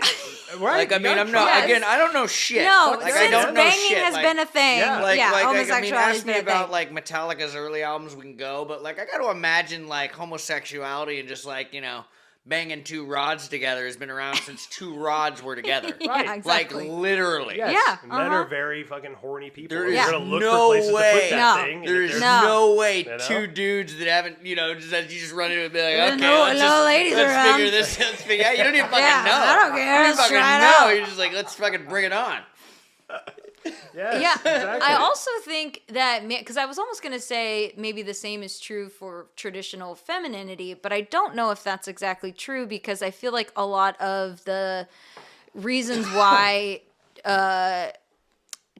right. Like, I mean, I'm not, Yes. again, I don't know shit. No, Like, since I don't know banging shit. has Like, been a thing. Yeah. Like, I mean, homosexuality ask has me been a about thing. like Metallica's early albums, we can go, but like, I got to imagine like homosexuality and just like, you know, banging two rods together has been around since two rods were together. Yeah, exactly. Like literally. Yes. Yeah, Men are very fucking horny people. There You're is gonna look no for places to way. put that No. thing. and There if is there's- no way You know? two dudes that haven't, just that you just run into and be like, There's okay, no let's ladies around. figure this. Let's figure. Yeah, you don't even fucking Yeah, know. I don't care. You don't Let's fucking try it know. out. You're just like, let's fucking bring it on. Yes, Yeah, exactly. I also think that, because I was almost going to say maybe the same is true for traditional femininity, but I don't know if that's exactly true, because I feel like a lot of the reasons why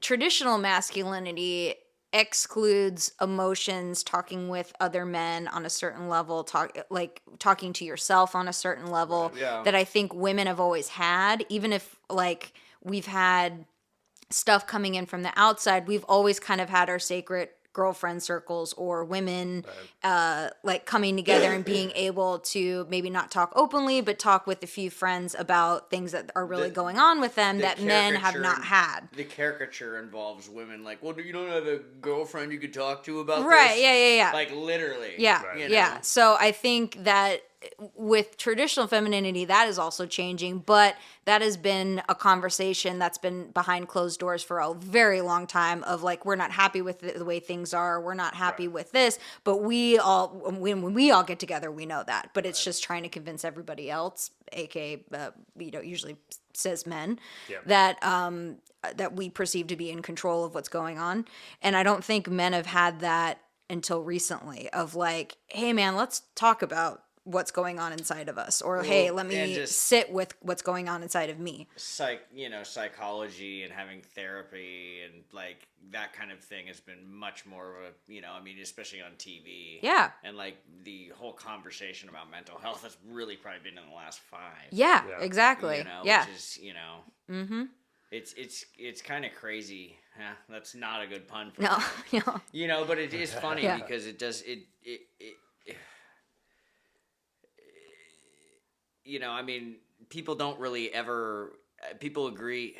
traditional masculinity excludes emotions, talking with other men on a certain level, talking to yourself on a certain level, yeah. that I think women have always had, even if like we've had stuff coming in from the outside, we've always kind of had our sacred girlfriend circles or women like coming together and being able to maybe not talk openly, but talk with a few friends about things that are really going on with them that men have not had. The caricature involves women like, well, you don't have a girlfriend you could talk to about Right, this? yeah. Like literally. Yeah, you yeah. know? So I think that with traditional femininity, that is also changing, but that has been a conversation that's been behind closed doors for a very long time of like, we're not happy with the way things are. We're not happy with this, but when we all get together, we know that, but it's just trying to convince everybody else, aka, usually cis men, that we perceive to be in control of what's going on. And I don't think men have had that until recently of like, hey man, let's talk about what's going on inside of us, or hey, let me sit with what's going on inside of me. Psychology and having therapy and like that kind of thing has been much more of a, especially on TV. Yeah. And like the whole conversation about mental health has really probably been in the last 5. Yeah. Exactly. Yeah. Which is, it's kind of crazy. Yeah, that's not a good pun for No. But it is funny because it does people don't really ever. People agree.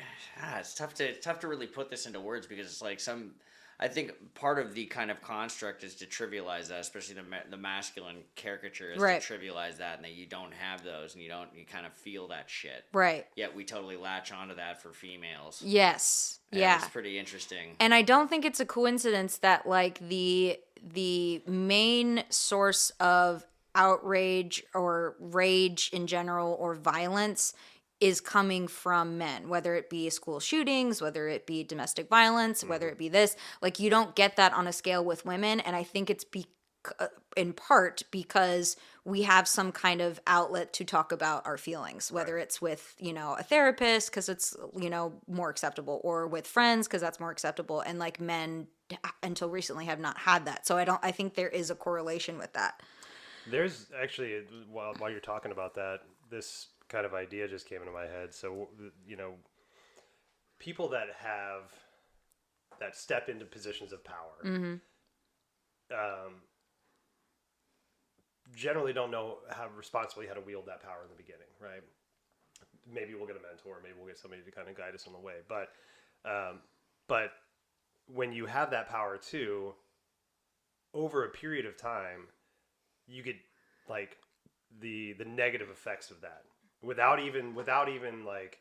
It's tough to really put this into words because it's like I think part of the kind of construct is to trivialize that, especially the masculine caricature is to trivialize that, and that you don't have those, and you kind of feel that shit. Right. Yet we totally latch onto that for females. Yes. And yeah. It's pretty interesting. And I don't think it's a coincidence that like the main source of outrage or rage in general or violence is coming from men, whether it be school shootings, whether it be domestic violence, whether it be this. Like, you don't get that on a scale with women, and I think it's in part because we have some kind of outlet to talk about our feelings, whether it's with, a therapist because it's, more acceptable, or with friends because that's more acceptable, and like men until recently have not had that. So I think there is a correlation with that. There's actually, while you're talking about that, this kind of idea just came into my head. So, people that step into positions of power, generally don't know responsibly how to wield that power in the beginning, right? Maybe we'll get a mentor, maybe we'll get somebody to kind of guide us on the way. But when you have that power too, over a period of time, you get like the negative effects of that without even like,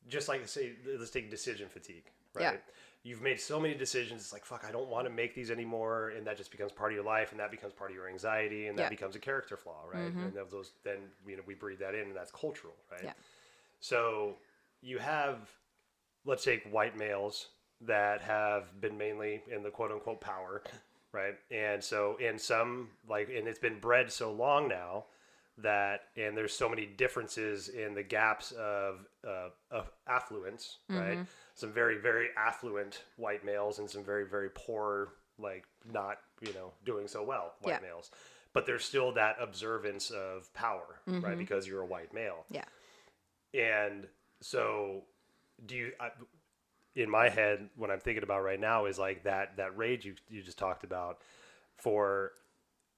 just like, say, let's take decision fatigue, right? Yeah. You've made so many decisions, it's like, fuck, I don't want to make these anymore, and that just becomes part of your life, and that becomes part of your anxiety, and that becomes a character flaw, right? And of those, then we breathe that in, and that's cultural, right? Yeah. So you have, let's take white males that have been mainly in the quote unquote power, right? And so in some, like, and it's been bred so long now that, and there's so many differences in the gaps of affluence, right? Some very, very affluent white males and some very, very poor, like, not, doing so well white males. But there's still that observance of power, right? Because you're a white male. Yeah. And so in my head, what I'm thinking about right now is like that rage you just talked about, for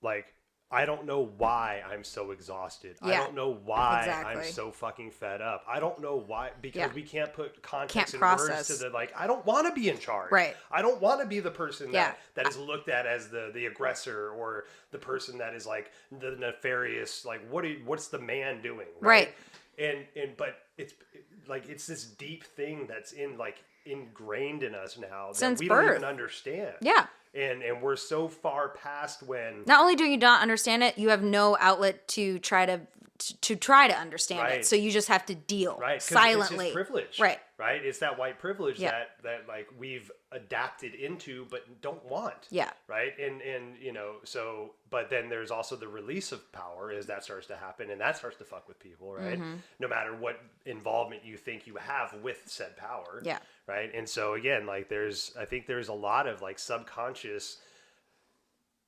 like, I don't know why I'm so exhausted. I Yeah, don't know why I'm exactly. so fucking fed up. I don't know why, because Yeah. we can't put context Can't and process. words to the, like, I don't want to be in charge. Right. I don't want to be the person Yeah. that is looked at as the aggressor, or the person that is like the nefarious, like, what's the man doing? Right. But it's this deep thing that's ingrained in us now that Since we birth. don't even understand. Yeah. And we're so far past when Not only do you not understand it, you have no outlet to try to understand Right. it. So you just have to deal right 'cause silently. it's just privilege, Right. It's that white privilege Yeah. that like we've adapted into but don't want. Yeah. Right. And so but then there's also the release of power as that starts to happen, and that starts to fuck with people, right? Mm-hmm. No matter what involvement you think you have with said power. Yeah. Right. And so again, like I think there's a lot of like subconscious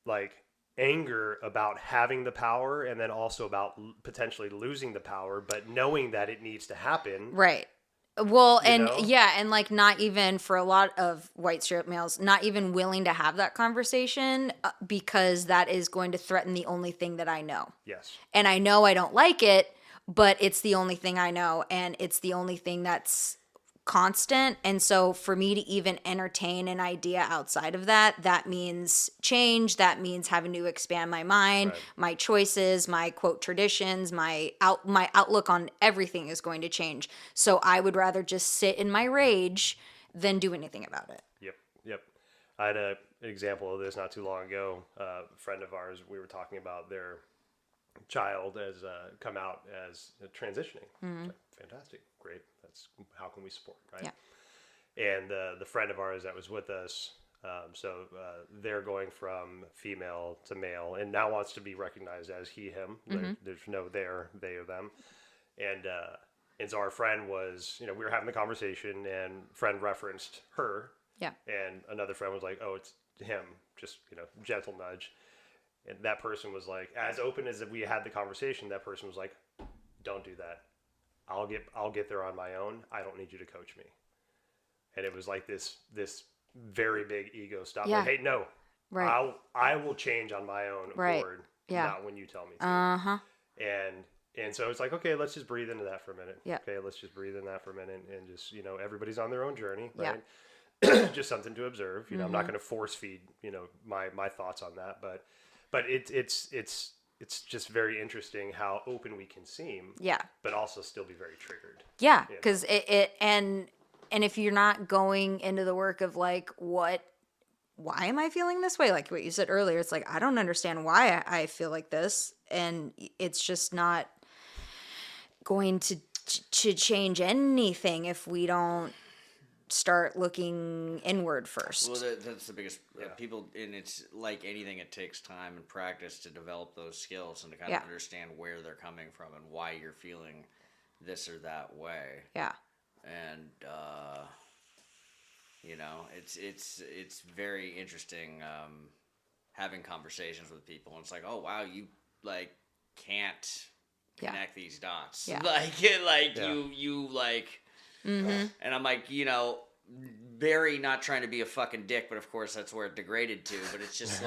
like anger about having the power, and then also about potentially losing the power, but knowing that it needs to happen. Right. Well, You and know? yeah, and like not even for a lot of white straight males, not even willing to have that conversation because that is going to threaten the only thing that I know. Yes. And I know I don't like it, but it's the only thing I know, and it's the only thing that's constant. And so for me to even entertain an idea outside of that, that means change. That means having to expand my mind, Right. my choices, my quote traditions, my outlook on everything is going to change. So I would rather just sit in my rage than do anything about it. Yep. I had an example of this not too long ago. A friend of ours, we were talking about their child has come out as transitioning. It's like, fantastic, great. That's how can we support, right? Yeah. And the friend of ours that was with us, they're going from female to male, and now wants to be recognized as he, him. There's no there, they or them. And so our friend was, we were having the conversation, and friend referenced her, Yeah. and another friend was like, "Oh, it's him." Just gentle nudge. And that person was like, as open as if we had the conversation, that person was like, "Don't do that. I'll get there on my own. I don't need you to coach me." And it was like this very big ego stop. Yeah. Like, hey, no, Right. I will change on my own Right. accord, Yeah. not when you tell me to. Uh-huh. And so it's like, okay, let's just breathe into that for a minute. Yeah. Okay, let's just breathe in that for a minute, and just everybody's on their own journey, Yeah. right? Just something to observe. I'm not going to force feed my thoughts on that, but it's just very interesting how open we can seem, Yeah. but also still be very triggered. Yeah, because and if you're not going into the work of like why am I feeling this way? Like what you said earlier, it's like I don't understand why I feel like this, and it's just not going to change anything if we don't start looking inward first. Well, that's the biggest people, and it's like anything. It takes time and practice to develop those skills and to kind of understand where they're coming from and why you're feeling this or that way. Yeah. And it's very interesting having conversations with people, and it's like, oh wow, you like can't connect these dots. Yeah. You like. And I'm like, very not trying to be a fucking dick, but of course that's where it degraded to. But it's just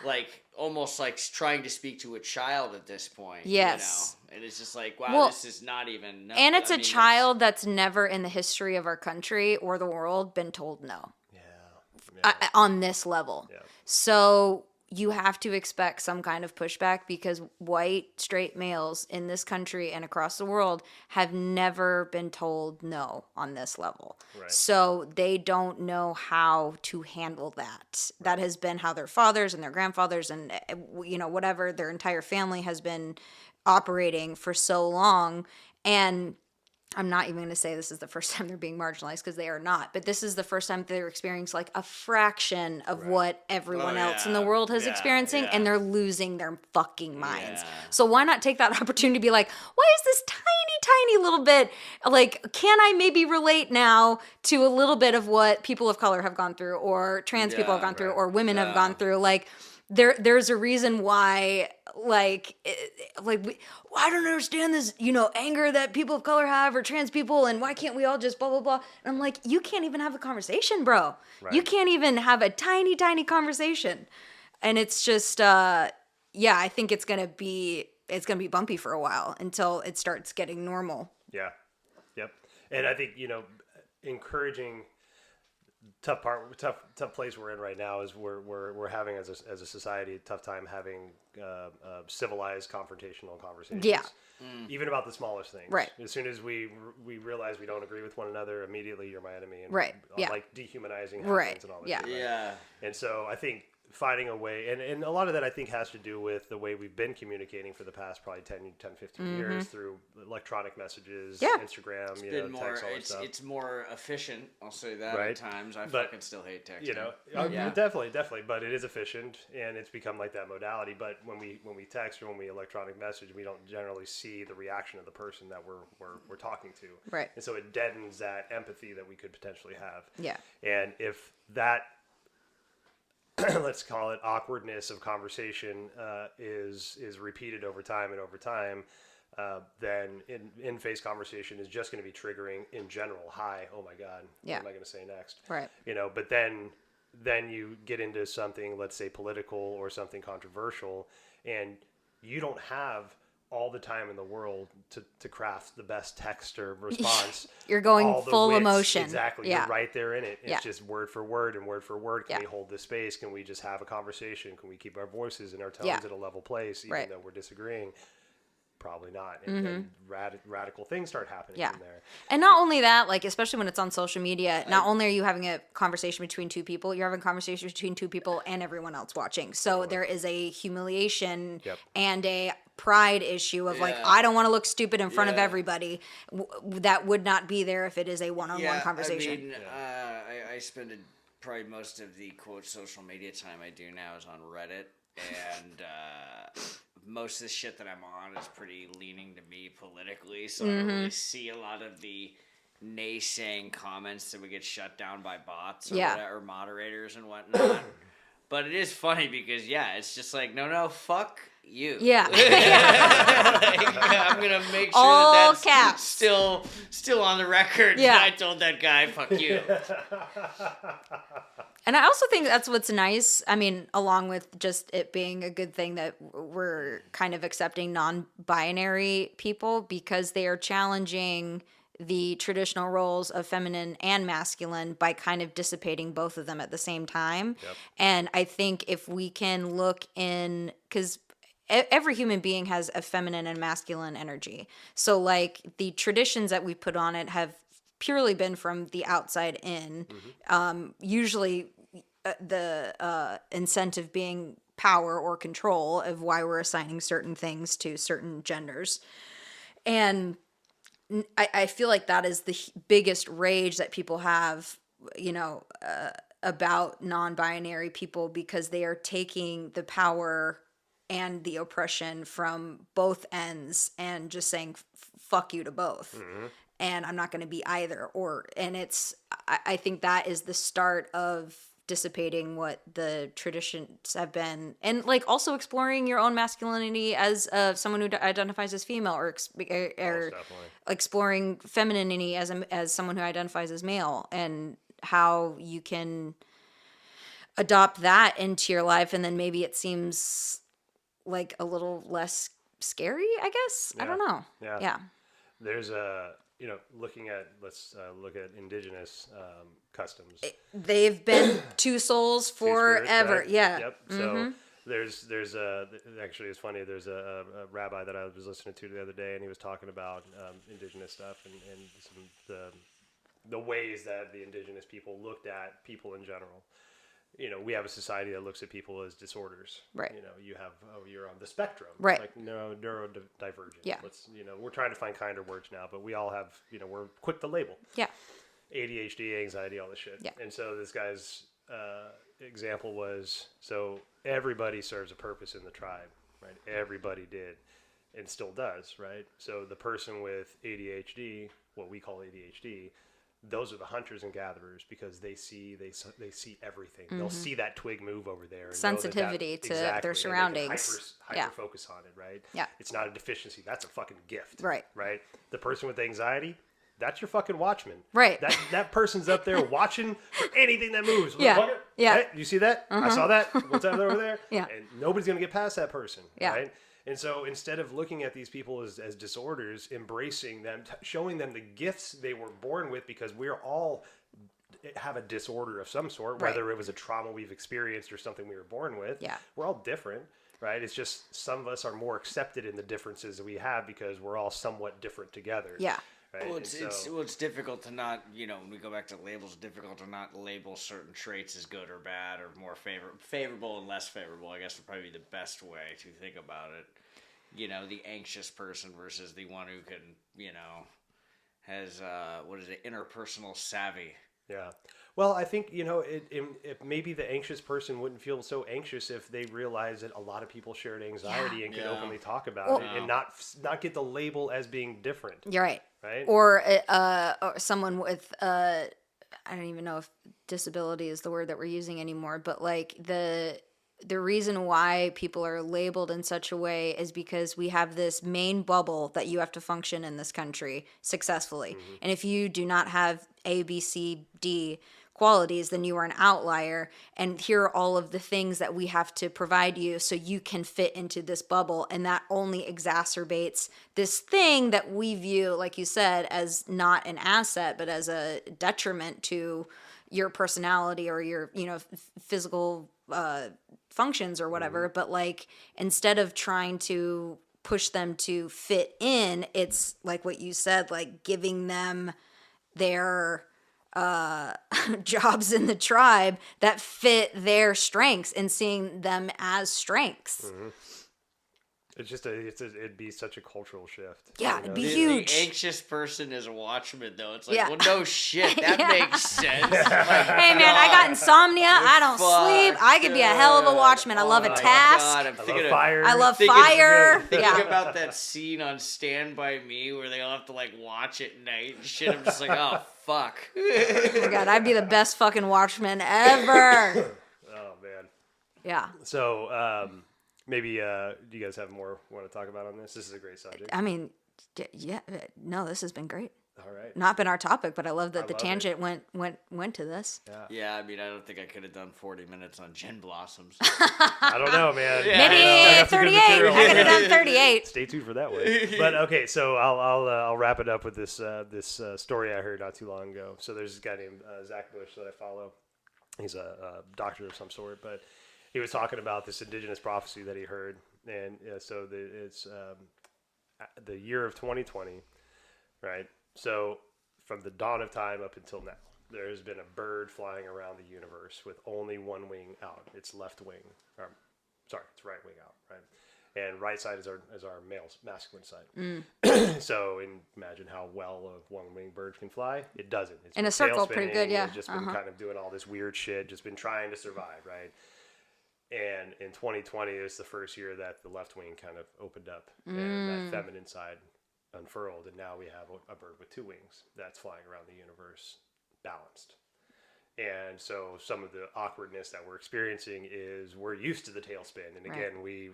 like almost like trying to speak to a child at this point. Yes. And it's just like, wow, this is not even. No, And it's a child that's never in the history of our country or the world been told no. Yeah. On this level. Yeah. So you have to expect some kind of pushback because white straight males in this country and across the world have never been told no on this level. Right. So they don't know how to handle that. That has been how their fathers and their grandfathers and whatever their entire family has been operating for so long. And I'm not even going to say this is the first time they're being marginalized because they are not, but this is the first time they're experiencing like a fraction of what everyone else in the world is experiencing, and they're losing their fucking minds. Yeah. So why not take that opportunity to be like, why is this tiny little bit, like, can I maybe relate now to a little bit of what people of color have gone through or trans people have gone through or women have gone through? Like, there's a reason why, I don't understand this, anger that people of color have or trans people, and why can't we all just blah, blah, blah. And I'm like, you can't even have a conversation, bro. Right. You can't even have a tiny conversation. And it's just, yeah, I think it's gonna be bumpy for a while until it starts getting normal. Yeah. Yep. And I think, encouraging tough place we're in right now is we're having as a society a tough time having civilized confrontational conversations. Yeah. Even about the smallest things. Right. As soon as we realize we don't agree with one another, immediately you're my enemy, and Right. Yeah. like dehumanizing Right. happens and all that. Yeah. Shit, right? Yeah. And so I think finding a way, and a lot of that I think has to do with the way we've been communicating for the past probably 10 15 years through electronic messages, Yeah. Instagram, Been more, text, all that stuff. it's more efficient. I'll say that Right. at times. I But, fucking still hate texting. Yeah. Definitely, but it is efficient and it's become like that modality. But when we text or when we electronic message, we don't generally see the reaction of the person that we're talking to. Right. And so it deadens that empathy that we could potentially have. Yeah. And if that let's call it awkwardness of conversation is repeated over time, then in-face conversation is just going to be triggering in general. Hi, oh my God, Yeah. what am I going to say next? Right. But then you get into something, let's say political or something controversial, and you don't have all the time in the world to craft the best text or response. You're going all the full wits. emotion. Exactly. Yeah. You're right there in it. It's Yeah. just word for word and word for word. Can Yeah. we hold this space? Can we just have a conversation? Can we keep our voices and our tones Yeah. at a level place, even Right. though we're disagreeing? Probably not. And then radical things start happening Yeah. from there. And not only that, like, especially when it's on social media, not only are you having a conversation between two people, you're having a conversation between two people and everyone else watching. So there is a humiliation Yep. and a pride issue of like, Yeah. I don't want to look stupid in front of Yeah. everybody. That would not be there if it is a one-on-one conversation. I mean, I spend probably most of the quote social media time I do now is on Reddit, and most of the shit that I'm on is pretty leaning to me politically, so I don't really see a lot of the naysaying comments that would get shut down by bots or, Yeah. whatever, or moderators and whatnot. But it is funny because it's just like no, fuck you. Yeah. Like, I'm gonna make sure All that's caps. still on the record. Yeah. I told that guy, fuck you. And I also think that's what's nice. I mean, along with just it being a good thing that we're kind of accepting non-binary people because they are challenging the traditional roles of feminine and masculine by kind of dissipating both of them at the same time. Yep. And I think if we can look in, because every human being has a feminine and masculine energy. So like the traditions that we put on it have purely been from the outside in. Usually the incentive being power or control of why we're assigning certain things to certain genders. And I feel like that is the biggest rage that people have, about non-binary people, because they are taking the power and the oppression from both ends and just saying fuck you to both. And I'm not going to be either. I think that is the start of dissipating what the traditions have been, and like also exploring your own masculinity as someone who identifies as female, or exploring femininity as someone who identifies as male, and how you can adopt that into your life, and then maybe it seems like a little less scary, I guess. I don't know. Yeah. There's let's look at indigenous customs. They've been two souls Two-spirit, forever. right? Yeah. Yep. So there's actually, it's funny. There's a rabbi that I was listening to the other day, and he was talking about indigenous stuff and some the ways that the indigenous people looked at people in general. We have a society that looks at people as disorders. Right. You have, you're on the spectrum. Right. Like neurodivergent. Yeah. We're trying to find kinder words now, but we all have, we're quick to label. Yeah. ADHD, anxiety, all this shit. Yeah. And so this guy's example was, so everybody serves a purpose in the tribe, right? Everybody did and still does, right? So the person with ADHD, what we call ADHD, those are the hunters and gatherers, because they see everything. They'll see that twig move over there. And Sensitivity to their surroundings. Hyper focus on it, right? Yeah. It's not a deficiency. That's a fucking gift. Right. Right. The person with anxiety, That's your fucking watchman. Right. That person's up there watching for anything that moves. Yeah. Motherfucker. Yeah. Right? You see that? I saw that. What's that over there? Yeah. And nobody's going to get past that person. Yeah. Right? And so instead of looking at these people as disorders, embracing them, showing them the gifts they were born with, because we're all have a disorder of some sort, Right. whether it was a trauma we've experienced or something we were born with. Yeah. We're all different, right? It's just some of us are more accepted in the differences that we have because we're all somewhat different together. Yeah. Right? Well, And it's difficult to not, when we go back to labels, it's difficult to not label certain traits as good or bad or more favorable and less favorable, I guess would probably be the best way to think about it. The anxious person versus the one who can, has, interpersonal savvy. Yeah. Well, I think, if maybe the anxious person wouldn't feel so anxious if they realize that a lot of people shared anxiety and could openly talk about it and not get the label as being different. You're right. Right. Or someone with I don't even know if disability is the word that we're using anymore, but like the reason why people are labeled in such a way is because we have this main bubble that you have to function in this country successfully. Mm-hmm. And if you do not have A, B, C, D qualities, then you are an outlier. And here are all of the things that we have to provide you so you can fit into this bubble. And that only exacerbates this thing that we view, like you said, as not an asset, but as a detriment to your personality or your, physical functions or whatever. Mm-hmm. But like, instead of trying to push them to fit in, it's like what you said, like giving them their jobs in the tribe that fit their strengths and seeing them as strengths. Mm-hmm. It'd be such a cultural shift. Yeah, it'd be huge. The anxious person is a watchman, though. It's like, well, no shit, that makes sense. Hey, man, I got insomnia. I don't sleep. I could be a hell of a watchman. I love a task. God, I love fire. Thinking about that scene on Stand By Me where they all have to like watch at night and shit. I'm just like, oh fuck. Oh my God, I'd be the best fucking watchman ever. Oh man. Yeah. So maybe do you guys have more want to talk about on this? This is a great subject. I mean, yeah, no, this has been great. All right. Not been our topic, but I love that the tangent went to this. Yeah, I mean, I don't think I could have done 40 minutes on gin blossoms. I don't know, man. Yeah, maybe 38. I could have done 38. Stay tuned for that one. But okay, so I'll wrap it up with this story I heard not too long ago. So there's this guy named Zach Bush that I follow. He's a doctor of some sort, but he was talking about this indigenous prophecy that he heard, and so it's the year of 2020, right? So from the dawn of time up until now, there has been a bird flying around the universe with only one wing out. It's left wing, it's right wing out, right? And right side is our masculine side. So imagine how well a one-winged bird can fly. It doesn't. It's in a circle, pretty good, yeah. It's just been kind of doing all this weird shit, just been trying to survive, right? And in 2020, it was the first year that the left wing kind of opened up and that feminine side unfurled. And now we have a bird with two wings that's flying around the universe balanced. And so some of the awkwardness that we're experiencing is we're used to the tailspin. And again, we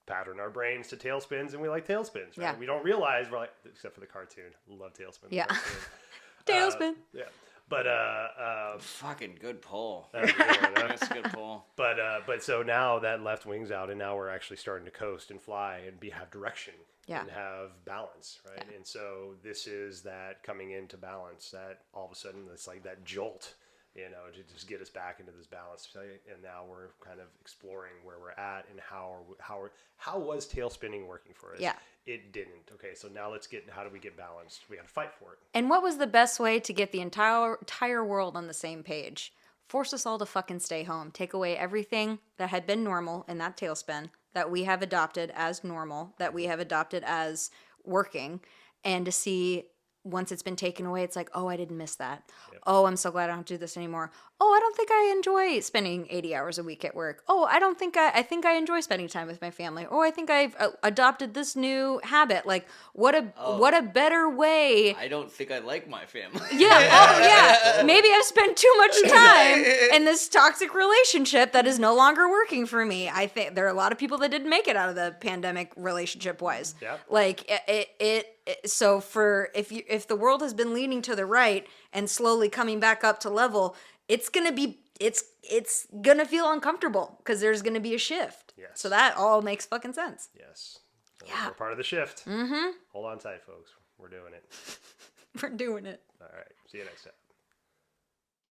pattern our brains to tailspins and we like tailspins, right? Yeah. We don't realize we're like, except for the cartoon. Love tailspin. Yeah. Tailspin. Yeah. But fucking good pull. That's a good pull. But so now that left wing's out, and now we're actually starting to coast and fly and have direction and have balance, right? Yeah. And so this is that coming into balance. That all of a sudden it's like that jolt, to just get us back into this balance. And now we're kind of exploring where we're at and how was tail spinning working for us? Yeah. It didn't. Okay, so now how do we get balanced? We got to fight for it. And what was the best way to get the entire world on the same page? Force us all to fucking stay home. Take away everything that had been normal in that tailspin that we have adopted as normal, that we have adopted as working, and to see once it's been taken away, it's like, oh, I didn't miss that. Yep. Oh, I'm so glad I don't do this anymore. oh, I don't think I enjoy spending 80 hours a week at work. Oh, I think I enjoy spending time with my family. Oh, I think I've adopted this new habit. Like, what a better way. I don't think I like my family. Yeah. Oh, yeah. Maybe I've spent too much time in this toxic relationship that is no longer working for me. I think there are a lot of people that didn't make it out of the pandemic relationship wise. Yep. Like so for if the world has been leaning to the right and slowly coming back up to level, it's gonna feel uncomfortable because there's gonna be a shift. Yes. So that all makes fucking sense. Yes. Yeah. We're part of the shift. Mm-hmm. Hold on tight, folks. We're doing it. We're doing it. All right. See you next time.